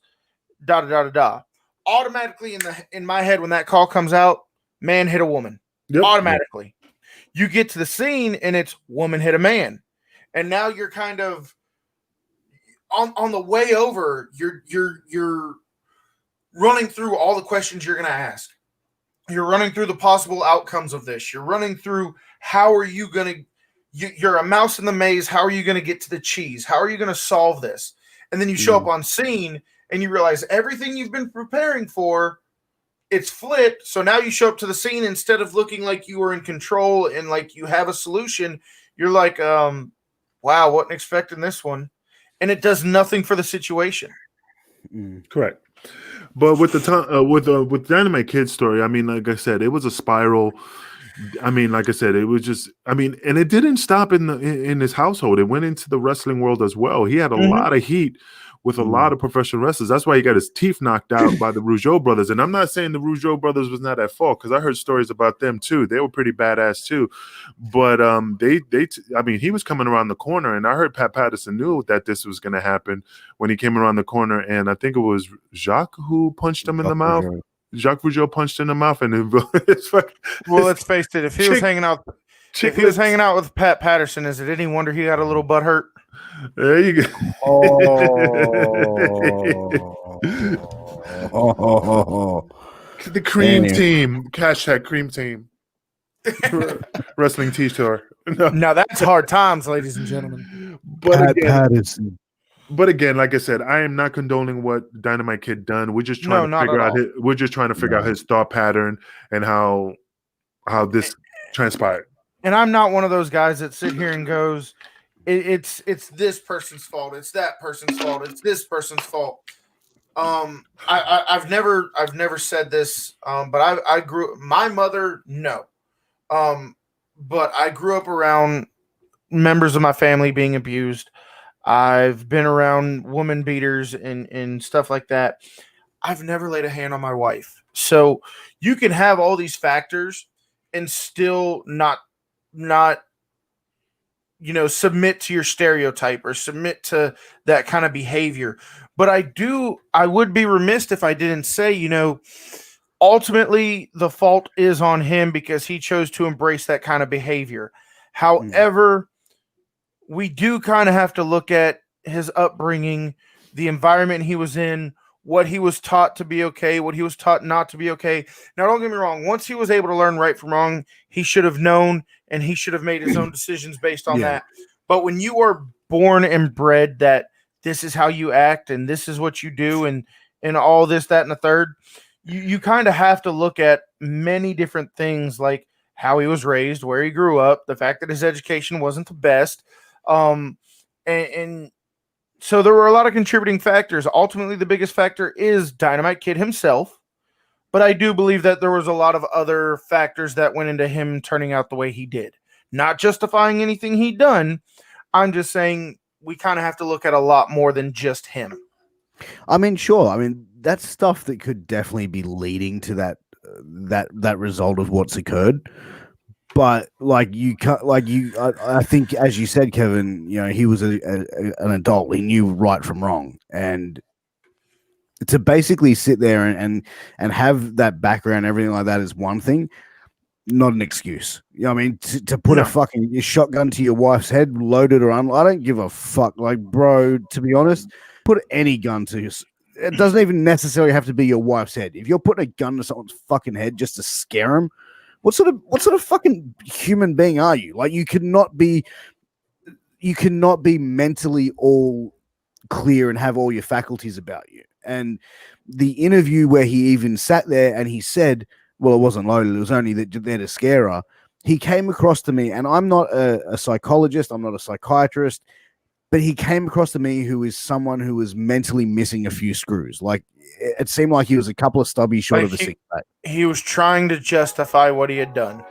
Automatically in my head, when that call comes out, man hit a woman. Yep. Automatically. You get to the scene and it's woman hit a man. And now you're kind of on the way over, you're running through all the questions you're going to ask. You're running through the possible outcomes of this. You're running through how are you going to you're a mouse in the maze. How are you going to get to the cheese? How are you going to solve this? And then you show up on scene and you realize everything you've been preparing for, it's flipped. So now you show up to the scene, instead of looking like you were in control and like you have a solution, you're like, wow, wasn't expecting this one. And it does nothing for the situation. Correct. But with the time, with Dynamite Kid story, I mean, like I said, it was a spiral. I mean, like I said, it was just, I mean, and it didn't stop in his household. It went into the wrestling world as well. He had a lot of heat with a lot of professional wrestlers. That's why he got his teeth knocked out by the Rougeau brothers. And I'm not saying the Rougeau brothers was not at fault, because I heard stories about them too. They were pretty badass too. But I mean, he was coming around the corner, and I heard Pat Patterson knew that this was going to happen when he came around the corner. And I think it was Jacques who punched him in the mouth. Jacques Rougeau punched in the mouth, and well, let's face it. If he was hanging out with Pat Patterson, is it any wonder he got a little butt hurt? There you go. The cream team. Hashtag cream team. Wrestling T-shirt. No. Now that's hard times, ladies and gentlemen. But Patterson. But again, like I said, I am not condoning what Dynamite Kid done. We're just trying to figure out we're just trying to figure out his thought pattern and how this transpired. And I'm not one of those guys that sit here and goes, it's this person's fault, it's that person's fault, it's this person's fault. I've never said this, but I grew my mother, no. But I grew up around members of my family being abused. I've been around woman beaters and stuff like that. I've never laid a hand on my wife. So you can have all these factors and still not submit to your stereotype or submit to that kind of behavior. But I would be remiss if I didn't say, ultimately the fault is on him because he chose to embrace that kind of behavior. Mm. However, we do kind of have to look at his upbringing, the environment he was in, what he was taught to be okay, what he was taught not to be okay. Now, don't get me wrong. Once he was able to learn right from wrong, he should have known and he should have made his own decisions based on Yeah. that. But when you are born and bred that this is how you act and this is what you do and all this, that, and the third, you kind of have to look at many different things like how he was raised, where he grew up, the fact that his education wasn't the best, um, and so there were a lot of contributing factors. Ultimately, the biggest factor is Dynamite Kid himself, but I do believe that there was a lot of other factors that went into him turning out the way he did. Not justifying anything he'd done. I'm just saying we kind of have to look at a lot more than just him. I mean, sure. I mean, that's stuff that could definitely be leading to that result of what's occurred. But like you can't, I think, as you said, Kevin, he was an adult. He knew right from wrong, and to basically sit there and have that background, everything like that, is one thing, not an excuse. I mean, to put a No. fucking shotgun to your wife's head, loaded or unloaded, I don't give a fuck. Like, bro, to be honest, put any gun to it doesn't even necessarily have to be your wife's head. If you're putting a gun to someone's fucking head just to scare them, what sort of fucking human being are you? Like, you cannot be mentally all clear and have all your faculties about you. And the interview where he even sat there and he said, well, it wasn't loaded, it was only there to scare her. He came across to me, and I'm not a psychologist, I'm not a psychiatrist, but he came across to me who is someone who was mentally missing a few screws. Like, it seemed like he was a couple of stubbies short of a six pack. He was trying to justify what he had done.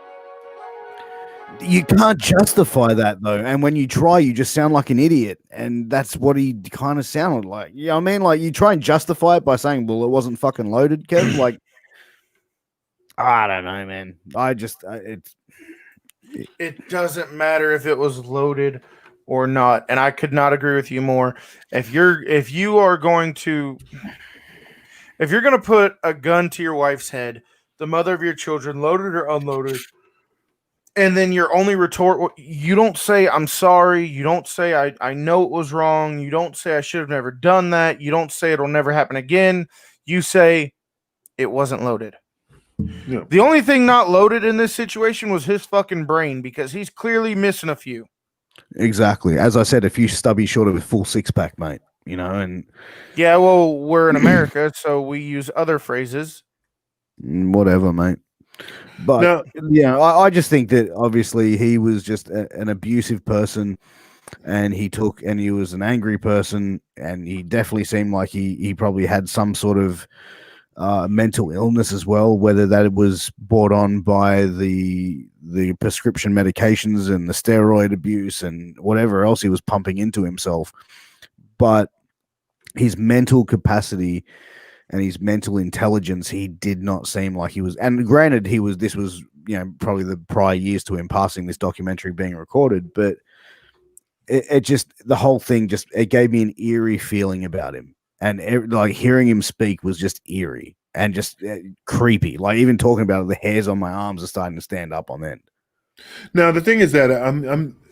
You can't justify that, though. And when you try, you just sound like an idiot. And that's what he kind of sounded like. You know what I mean? Like, you try and justify it by saying, well, it wasn't fucking loaded, Kev. Like, I don't know, man. It doesn't matter if it was loaded or not, and I could not agree with you more. If you're going to put a gun to your wife's head, the mother of your children, loaded or unloaded, and then your only retort, you don't say I'm sorry, you don't say I know it was wrong, you don't say I should have never done that, you don't say it'll never happen again, you say it wasn't loaded. Yeah. The only thing not loaded in this situation was his fucking brain, because he's clearly missing a few. Exactly. As I said, a few stubby short of a full six pack, mate. And yeah, well, we're in America, so we use other phrases. Whatever, mate. But I just think that obviously he was just an abusive person, and he was an angry person, and he definitely seemed like he probably had some sort of mental illness as well, whether that was brought on by the prescription medications and the steroid abuse and whatever else he was pumping into himself. But his mental capacity and his mental intelligence, he did not seem like he was. And granted, this was probably the prior years to him passing this documentary being recorded, but it just, the whole thing just, it gave me an eerie feeling about him. And like hearing him speak was just eerie and just creepy. Like, even talking about it, the hairs on my arms are starting to stand up on end. Now the thing is that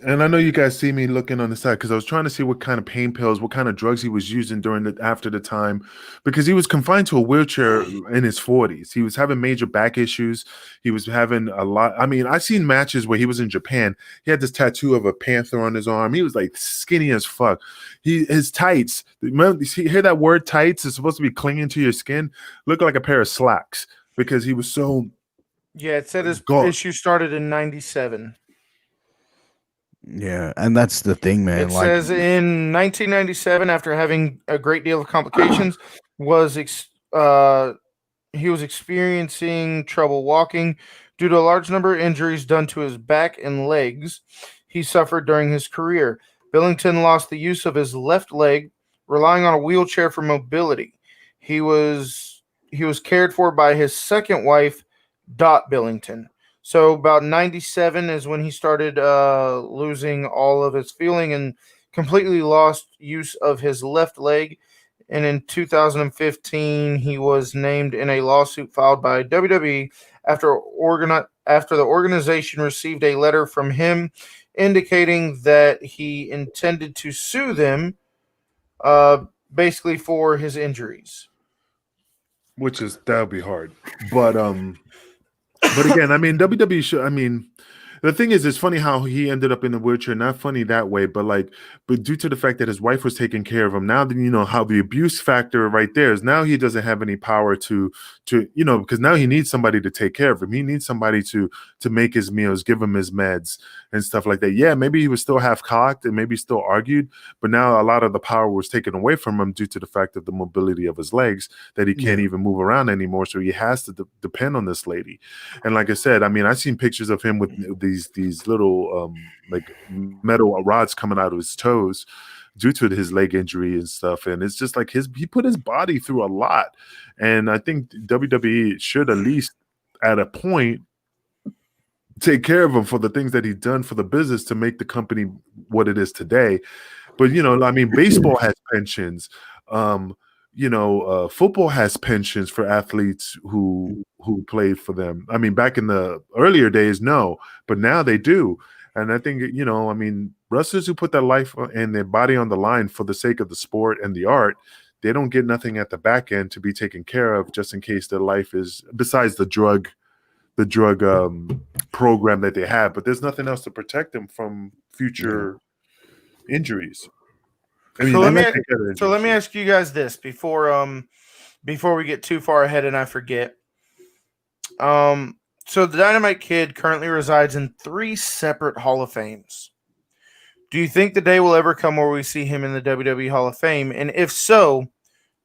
and I know you guys see me looking on the side because I was trying to see what kind of pain pills, what kind of drugs he was using after the time, because he was confined to a wheelchair in his 40s. He was having major back issues. He was having a lot. I mean, I've seen matches where he was in Japan. He had this tattoo of a panther on his arm. He was like skinny as fuck. His tights. You hear that word tights? It's supposed to be clinging to your skin. Looked like a pair of slacks because he was so. Yeah, it said his gone. issue started in 97. Yeah, and that's the thing, man. It says in 1997, after having a great deal of complications, he was experiencing trouble walking due to a large number of injuries done to his back and legs he suffered during his career. Billington lost the use of his left leg, relying on a wheelchair for mobility. He was cared for by his second wife, Dot Billington. So about 97 is when he started losing all of his feeling and completely lost use of his left leg. And in 2015, he was named in a lawsuit filed by WWE after the organization received a letter from him indicating that he intended to sue them, basically for his injuries. Which is that would be hard, but again, I mean, WWE should. I mean, the thing is, it's funny how he ended up in the wheelchair. Not funny that way, but due to the fact that his wife was taking care of him. Now that you know how the abuse factor right there is. Now he doesn't have any power to because now he needs somebody to take care of him. He needs somebody to make his meals, give him his meds and stuff like that. Yeah, maybe he was still half cocked and maybe still argued, but now a lot of the power was taken away from him due to the fact of the mobility of his legs that he can't even move around anymore. So he has to depend on this lady. And like I said, I mean, I've seen pictures of him with these little like metal rods coming out of his toes due to his leg injury and stuff. And it's just like he put his body through a lot. And I think WWE should at least at a point take care of him for the things that he's done for the business to make the company what it is today. But I mean, baseball has pensions. Football has pensions for athletes who played for them. I mean, back in the earlier days, no, but now they do. And I think, I mean, wrestlers who put their life and their body on the line for the sake of the sport and the art, they don't get nothing at the back end to be taken care of just in case their life is, besides the drug program that they have, but there's nothing else to protect them from future injuries. I mean, so let me ask you guys this before we get too far ahead and I forget. So the Dynamite Kid currently resides in 3 separate Hall of Fames. Do you think the day will ever come where we see him in the WWE Hall of Fame? And if so,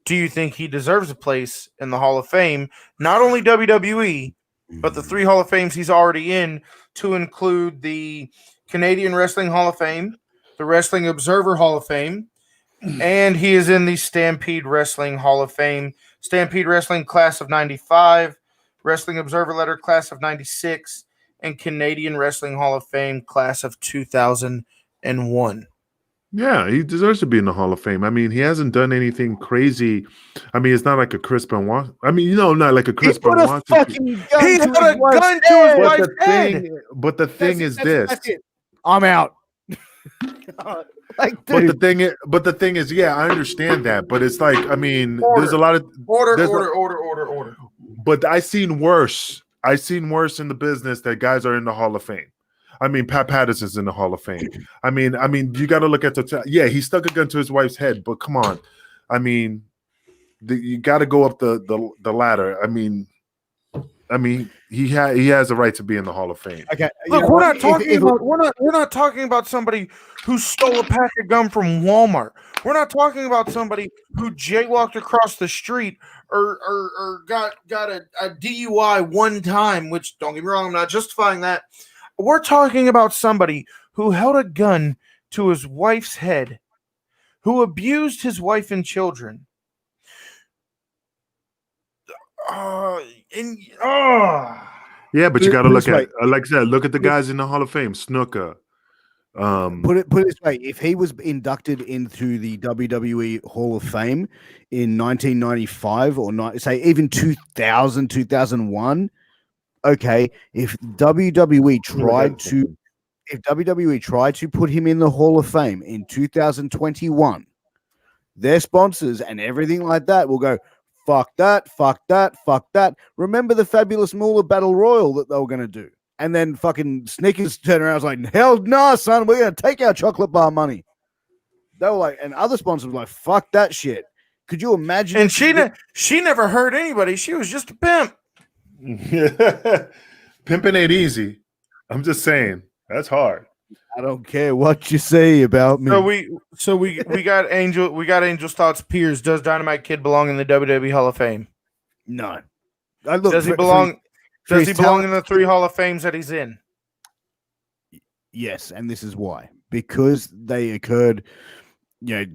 do you think he deserves a place in the Hall of Fame? Not only WWE, but the 3 Hall of Fames he's already in, to include the Canadian Wrestling Hall of Fame, the Wrestling Observer Hall of Fame, and he is in the Stampede Wrestling Hall of Fame. Stampede Wrestling Class of 95, Wrestling Observer Letter Class of 96, and Canadian Wrestling Hall of Fame Class of 2001. Yeah, he deserves to be in the Hall of Fame. I mean, he hasn't done anything crazy. I mean, it's not like a Chris Benoit. I mean, not like a Chris Benoit. He put a gun to his wife's head. But the thing is this. That's it. I'm out. But the thing is, yeah, I understand that. But it's like, I mean, there's a lot of order. But I've seen worse. I've seen worse in the business that guys are in the Hall of Fame. I mean, Pat Patterson's in the Hall of Fame. I mean, you got to look at yeah, he stuck a gun to his wife's head, but come on. I mean, you got to go up the ladder. I mean, he has a right to be in the Hall of Fame. Okay, look, we're not talking about somebody who stole a pack of gum from Walmart. We're not talking about somebody who jaywalked across the street or got a DUI one time. Which, don't get me wrong, I'm not justifying that. We're talking about somebody who held a gun to his wife's head, who abused his wife and children. Yeah, but you got to look at, like I said, look at the guys in the Hall of Fame. Snuka. Put it this way: if he was inducted into the WWE Hall of Fame in 1995 or say even 2000, 2001. Okay, if WWE tried to put him in the Hall of Fame in 2021, their sponsors and everything like that will go, fuck that. Remember the Fabulous Moolah Battle Royal that they were going to do? And then fucking Snickers turned around and was like, hell no, son, we're going to take our chocolate bar money. They were like, and other sponsors were like, fuck that shit. Could you imagine? And she never hurt anybody. She was just a pimp. Pimping ain't easy. I'm just saying that's hard. I don't care what you say about me. So we got Angel's thoughts. Piers, does Dynamite Kid belong in the WWE Hall of Fame? No. Does he belong? Does he belong in the 3 Hall of Fames that he's in? Yes, and this is why. because they occurred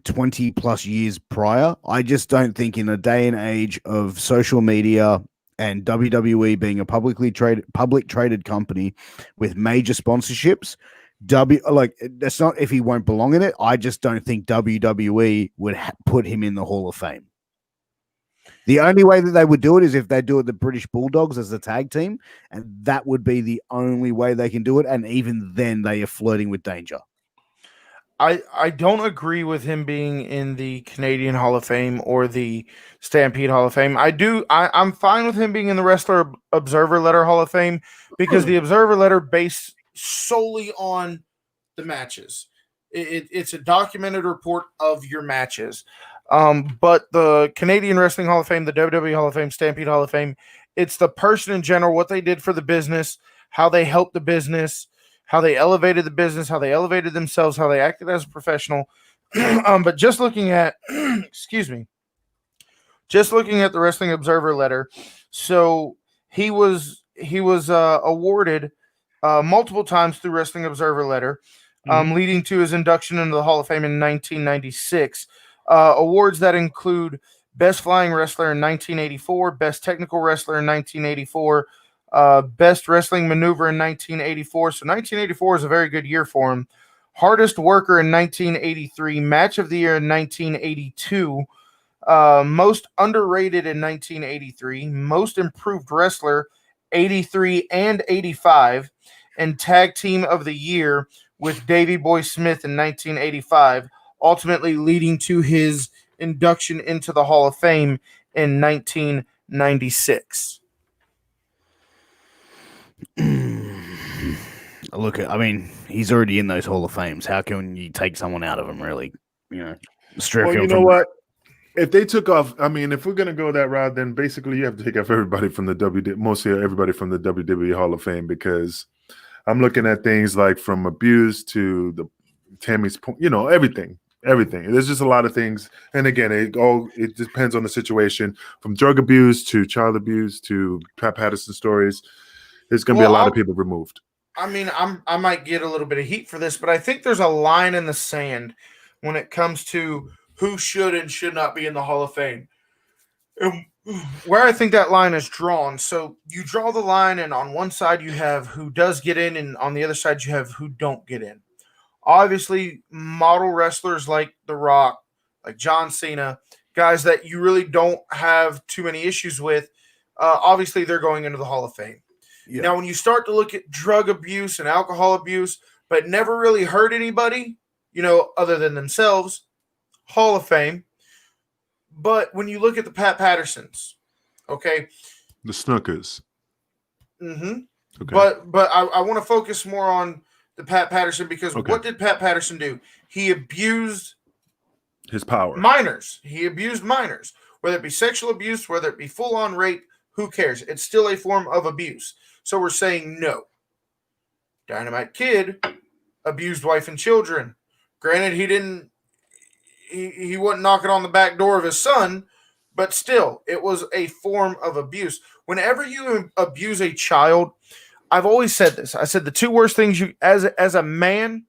20 plus years prior. I just don't think in a day and age of social media and WWE being a public traded company with major sponsorships, that's not if he won't belong in it. I just don't think WWE would put him in the Hall of Fame. The only way that they would do it is if they do it the British Bulldogs as the tag team, and that would be the only way they can do it. And even then, they are flirting with danger. I don't agree with him being in the Canadian Hall of Fame or the Stampede Hall of Fame. I'm fine with him being in the Wrestler Observer Letter Hall of Fame because the Observer Letter based solely on the matches. It's a documented report of your matches. But the Canadian Wrestling Hall of Fame, the WWE Hall of Fame, Stampede Hall of Fame, it's the person in general, what they did for the business, how they helped the business, how they elevated the business, how they elevated themselves, how they acted as a professional. But just looking at, just looking at the Wrestling Observer Letter, so he was awarded multiple times through Wrestling Observer Letter, leading to his induction into the Hall of Fame in 1996. Awards that include Best Flying Wrestler in 1984, Best Technical Wrestler in 1984, Best Wrestling Maneuver in 1984. So 1984 is a very good year for him. Hardest Worker in 1983, Match of the Year in 1982, Most Underrated in 1983, Most Improved Wrestler 83 and 85, and Tag Team of the Year with Davey Boy Smith in 1985, ultimately leading to his induction into the Hall of Fame in 1996. Look, I mean, he's already in those Hall of Fames. How can you take someone out of them, really? Strip Well, him you know from what? If they took off, I mean, if we're gonna go that route, then basically you have to take off everybody from the mostly everybody from the WWE Hall of Fame, because I'm looking at things like from abuse to the Tammy's point, everything. There's just a lot of things, and again, it depends on the situation. From drug abuse to child abuse to Pat Patterson stories, there's gonna be a lot of people removed. I mean, I might get a little bit of heat for this, but I think there's a line in the sand when it comes to who should and should not be in the Hall of Fame. And where I think that line is drawn, so you draw the line, and on one side you have who does get in, and on the other side you have who don't get in. Obviously, model wrestlers like The Rock, like John Cena, guys that you really don't have too many issues with, obviously they're going into the Hall of Fame. Yeah. Now, when you start to look at drug abuse and alcohol abuse, but never really hurt anybody, other than themselves, Hall of Fame. But when you look at the Pat Pattersons, okay, the Snookers, okay. But I want to focus more on the Pat Patterson, because what did Pat Patterson do? He abused his power. Minors. He abused minors, whether it be sexual abuse, whether it be full-on rape. Who cares? It's still a form of abuse. So we're saying no. Dynamite Kid abused wife and children. Granted, he wasn't knocking on the back door of his son, but still, it was a form of abuse. Whenever you abuse a child, I've always said this. I said the two worst things you, as a man,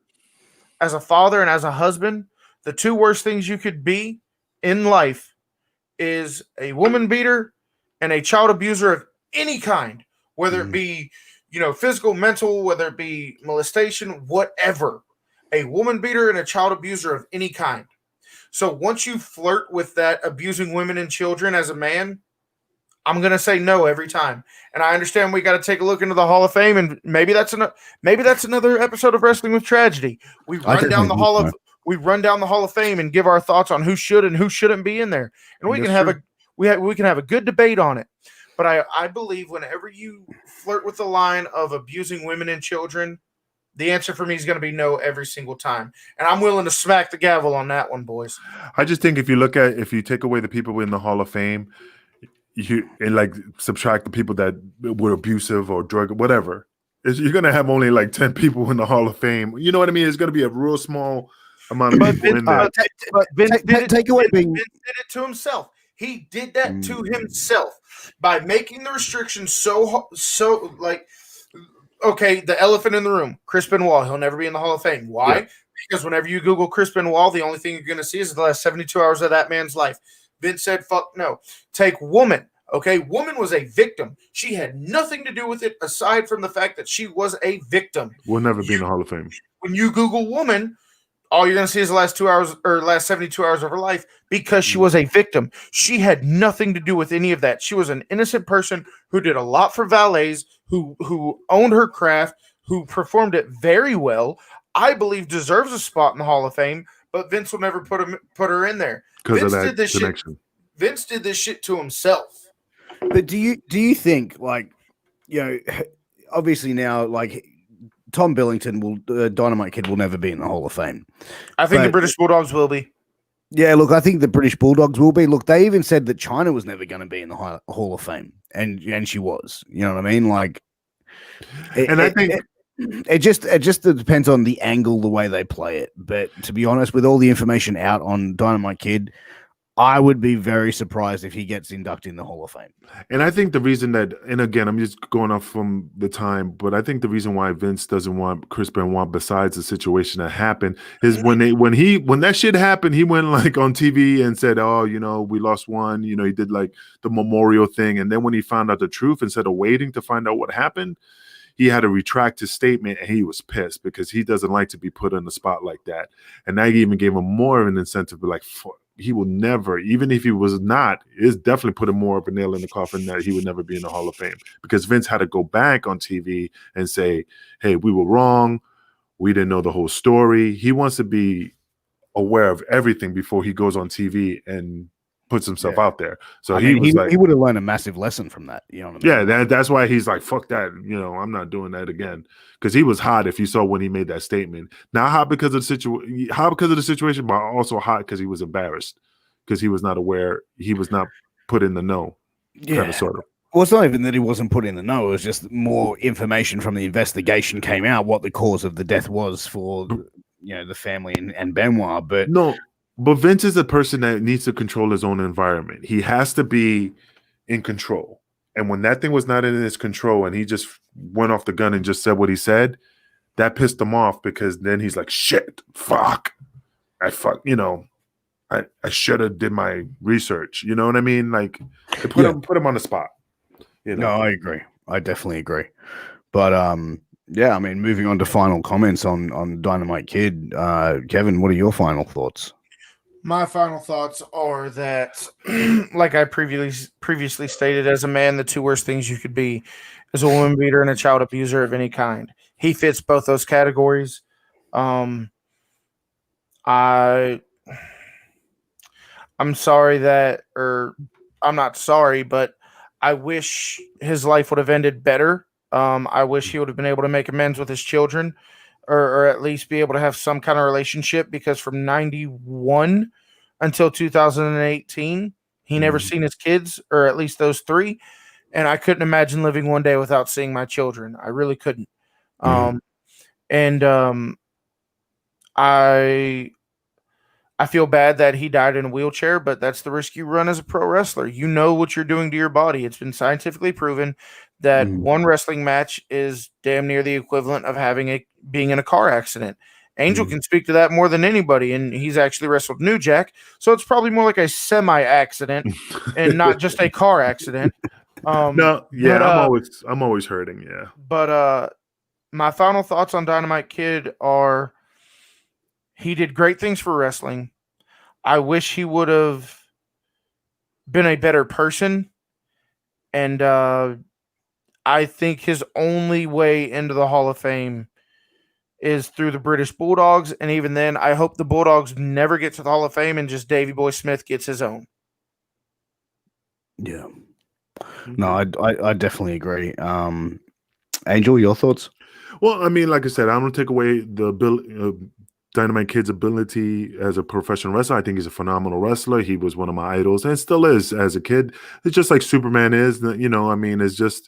as a father, and as a husband, the two worst things you could be in life is a woman beater and a child abuser of any kind, whether it be, physical, mental, whether it be molestation, whatever. A woman beater and a child abuser of any kind. So once you flirt with that abusing women and children as a man, I'm going to say no every time. And I understand we got to take a look into the Hall of Fame, and maybe that's another episode of Wrestling with Tragedy. We run down the Hall of Fame and give our thoughts on who should and who shouldn't be in there. And we can have a good debate on it. But I believe whenever you flirt with the line of abusing women and children, the answer for me is going to be no every single time. And I'm willing to smack the gavel on that one, boys. I just think if you take away the people in the Hall of Fame, and subtract the people that were abusive or drug, whatever, you're going to have only 10 people in the Hall of Fame. You know what I mean? It's going to be a real small amount of people in there. But Vince did it to himself. He did that to himself by making the restrictions so okay, the elephant in the room, Chris Benoit, he'll never be in the Hall of Fame. Why? Yeah. Because whenever you Google Chris Benoit, the only thing you're going to see is the last 72 hours of that man's life. Vince said, fuck no. Take Woman. Okay, Woman was a victim. She had nothing to do with it aside from the fact that she was a victim. Will never be in the Hall of Fame. When you Google Woman, all you're going to see is the last 2 hours or last 72 hours of her life because she was a victim. She had nothing to do with any of that. She was an innocent person who did a lot for valets, who owned her craft, who performed it very well. I believe deserves a spot in the Hall of Fame, but Vince will never put her in there. Because of Vince that did this connection. shit. Vince did this shit to himself. But do you think, like, you know, obviously now, like, Tom Billington will Dynamite Kid will never be in the Hall of Fame. I think the British Bulldogs will be. Yeah, look, I think the British Bulldogs will be. Look, they even said that China was never going to be in the Hall of Fame, and she was. You know what I mean? Like, I think it just depends on the angle, the way they play it. But to be honest, with all the information out on Dynamite Kid, I would be very surprised if he gets inducted in the Hall of Fame. And I think the reason that, and again, I'm just going off from the time, but I think the reason why Vince doesn't want Chris Benoit, besides the situation that happened, is when that shit happened, he went like on TV and said, "Oh, you know, we lost one." You know, he did like the memorial thing, and then when he found out the truth, instead of waiting to find out what happened, he had to retract his statement, and he was pissed because he doesn't like to be put on the spot like that. And that even gave him more of an incentive to be like, he will never, even if he was not, it's definitely putting more of a nail in the coffin that he would never be in the Hall of Fame, because Vince had to go back on TV and say, hey, we were wrong. We didn't know the whole story. He wants to be aware of everything before he goes on TV and puts himself out there. So he would have learned a massive lesson from that. You know what I mean? Yeah, that's why he's like, fuck that. You know, I'm not doing that again. Because he was hot if you saw when he made that statement. Not hot because of the situation, but also hot because he was embarrassed. Because he was not aware, he was not put in the know. Yeah. Kind of sort of. Well, it's not even that he wasn't put in the know. It was just more information from the investigation came out, what the cause of the death was for, you know, the family and Benoit. But no. But Vince is a person that needs to control his own environment. He has to be in control. And when that thing was not in his control and he just went off the gun and just said what he said, that pissed him off, because then he's like, shit, fuck. I should have did my research. You know what I mean? Like, it put him on the spot. You know? No, I agree. I definitely agree. But yeah, I mean, moving on to final comments on Dynamite Kid. Kevin, what are your final thoughts? My final thoughts are that, like I previously stated, as a man, the two worst things you could be is a woman beater and a child abuser of any kind. He fits both those categories. I'm sorry that, or I'm not sorry, but I wish his life would have ended better. I wish he would have been able to make amends with his children, or at least be able to have some kind of relationship, because from 91 until 2018, he never seen his kids, or at least those three. And I couldn't imagine living one day without seeing my children. I really couldn't. I feel bad that he died in a wheelchair, but that's the risk you run as a pro wrestler. You know what you're doing to your body. It's been scientifically proven that one wrestling match is damn near the equivalent of being in a car accident. Angel can speak to that more than anybody, and he's actually wrestled New Jack, so it's probably more like a semi-accident and not just a car accident. I'm always hurting, yeah. But my final thoughts on Dynamite Kid are, he did great things for wrestling. I wish he would have been a better person, and I think his only way into the Hall of Fame is through the British Bulldogs, and even then, I hope the Bulldogs never get to the Hall of Fame and just Davey Boy Smith gets his own. Yeah. No, I definitely agree. Angel, your thoughts? Well, I mean, like I said, I'm going to take away the Dynamite Kid's ability as a professional wrestler. I think he's a phenomenal wrestler. He was one of my idols and still is as a kid. It's just like Superman is, you know, I mean, it's just,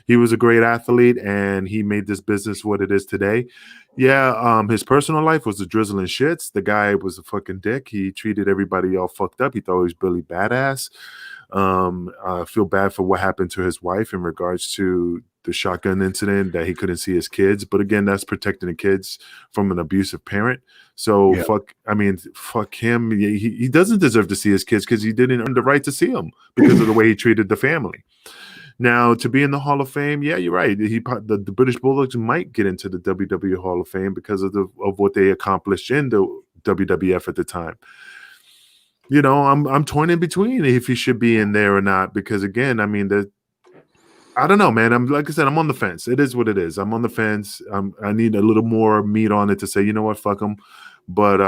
he was a great athlete and he made this business what it is today. Yeah, his personal life was a drizzling shits. The guy was a fucking dick. He treated everybody all fucked up. He thought he was Billy Badass. I feel bad for what happened to his wife in regards to the shotgun incident, that he couldn't see his kids. But again, that's protecting the kids from an abusive parent. So Yeah. fuck him. He doesn't deserve to see his kids because he didn't earn the right to see them because of the way he treated the family. Now, to be in the Hall of Fame, yeah, you're right. The British Bulldogs might get into the WWE Hall of Fame because of what they accomplished in the WWF at the time. You know, I'm torn in between if he should be in there or not, because again, I mean, I don't know, man. Like I said, I'm on the fence. It is what it is. I'm on the fence. I need a little more meat on it to say, you know what, fuck him. But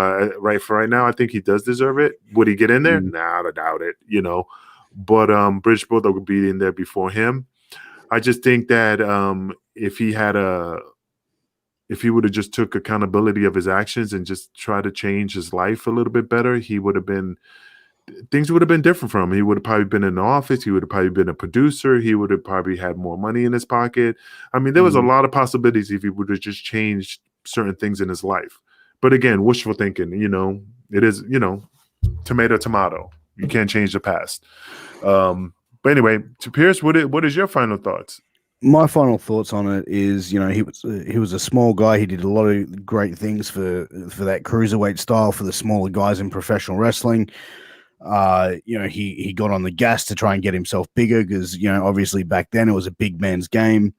right now, I think he does deserve it. Would he get in there? Nah, I doubt it. You know, but British Bulldog would be in there before him. I just think that if he would have just took accountability of his actions and just try to change his life a little bit better, things would have been different for him. He would have probably been in the office. He would have probably been a producer. He would have probably had more money in his pocket. I mean, there was a lot of possibilities if he would have just changed certain things in his life. But again, wishful thinking, you know, it is, you know, tomato, tomato. You can't change the past. But anyway, to Pierce, what is your final thoughts? My final thoughts on it is, you know, he was a small guy. He did a lot of great things for that cruiserweight style for the smaller guys in professional wrestling. You know, he got on the gas to try and get himself bigger because, you know, obviously back then it was a big man's game.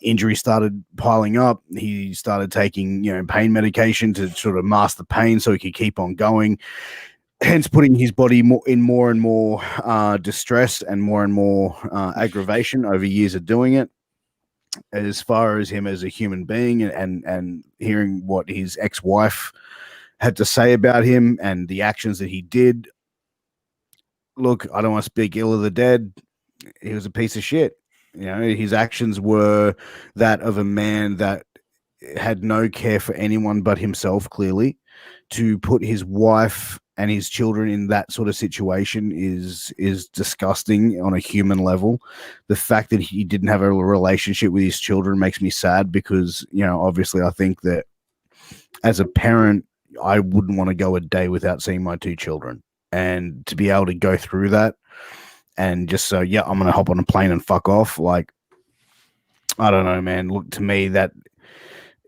Injuries started piling up. He started taking, you know, pain medication to sort of mask the pain so he could keep on going. Hence putting his body in more and more distress and more aggravation over years of doing it. As far as him as a human being and hearing what his ex-wife had to say about him and the actions that he did. Look, I don't want to speak ill of the dead. He was a piece of shit. You know, his actions were that of a man that had no care for anyone but himself, clearly. To put his wife and his children in that sort of situation is disgusting on a human level. The fact that he didn't have a relationship with his children makes me sad because, you know, obviously I think that as a parent, I wouldn't want to go a day without seeing my two children. And to be able to go through that and just so, yeah, I'm going to hop on a plane and fuck off. Like, I don't know, man. Look, to me, that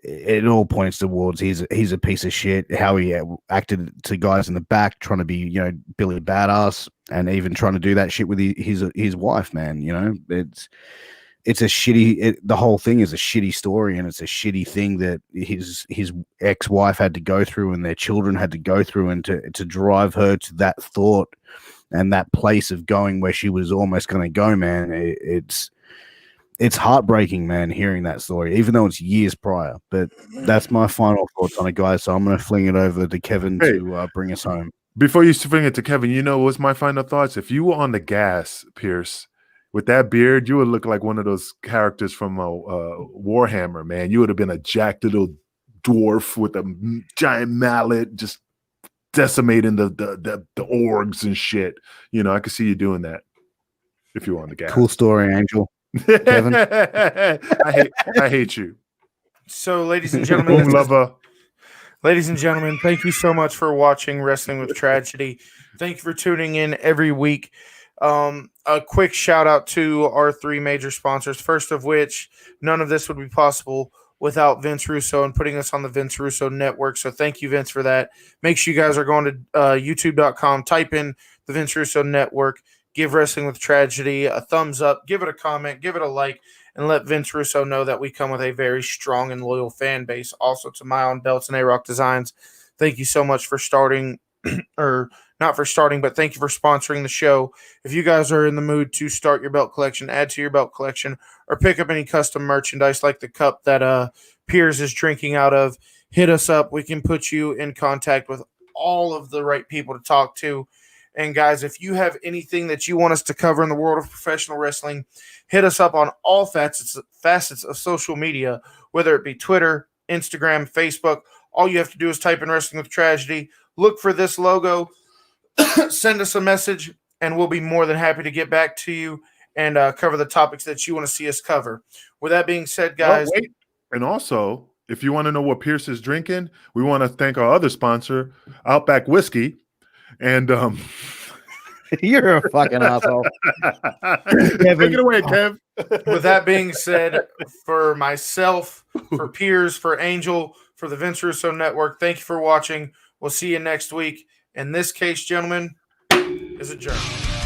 it all points towards he's a piece of shit. How he acted to guys in the back, trying to be, you know, Billy Badass, and even trying to do that shit with his wife, man. You know, it's a shitty. The whole thing is a shitty story, and it's a shitty thing that his ex-wife had to go through, and their children had to go through, and to drive her to that thought and that place of going where she was almost going to go, man. It's heartbreaking, man, hearing that story, even though it's years prior. But that's my final thoughts on it, guys. So I'm going to fling it over to Kevin to bring us home. Before you swing it to Kevin, you know what's my final thoughts? If you were on the gas, Pierce, with that beard, you would look like one of those characters from Warhammer, man. You would have been a jacked little dwarf with a giant mallet, just decimating the orgs and shit. You know, I could see you doing that if you were on the gas. Cool story, Angel. Kevin, I hate you. So, ladies and gentlemen, lover. Ladies and gentlemen, thank you so much for watching Wrestling with Tragedy. Thank you for tuning in every week. A quick shout out to our three major sponsors. First of which, none of this would be possible without Vince Russo and putting us on the Vince Russo network. So thank you, Vince, for that. Make sure you guys are going to youtube.com, type in the Vince Russo network, give Wrestling with Tragedy a thumbs up, give it a comment, give it a like, and let Vince Russo know that we come with a very strong and loyal fan base. Also to My Own Belts and A-Rock Designs, thank you so much for starting, or not for starting, but thank you for sponsoring the show. If you guys are in the mood to start your belt collection, add to your belt collection, or pick up any custom merchandise like the cup that Piers is drinking out of, hit us up. We can put you in contact with all of the right people to talk to. And guys, if you have anything that you want us to cover in the world of professional wrestling, hit us up on all facets of social media, whether it be Twitter, Instagram, Facebook. All you have to do is type in Wrestling with Tragedy, look for this logo, send us a message, and we'll be more than happy to get back to you and cover the topics that you want to see us cover. With that being said, guys. Oh, wait. And also, if you want to know what Pierce is drinking, we want to thank our other sponsor, Outback Whiskey. And You're a fucking asshole. Take it away, Kev. With that being said, for myself, for Piers, for Angel, for the Vince Russo Network, thank you for watching. We'll see you next week. In this case, gentlemen, is adjourned.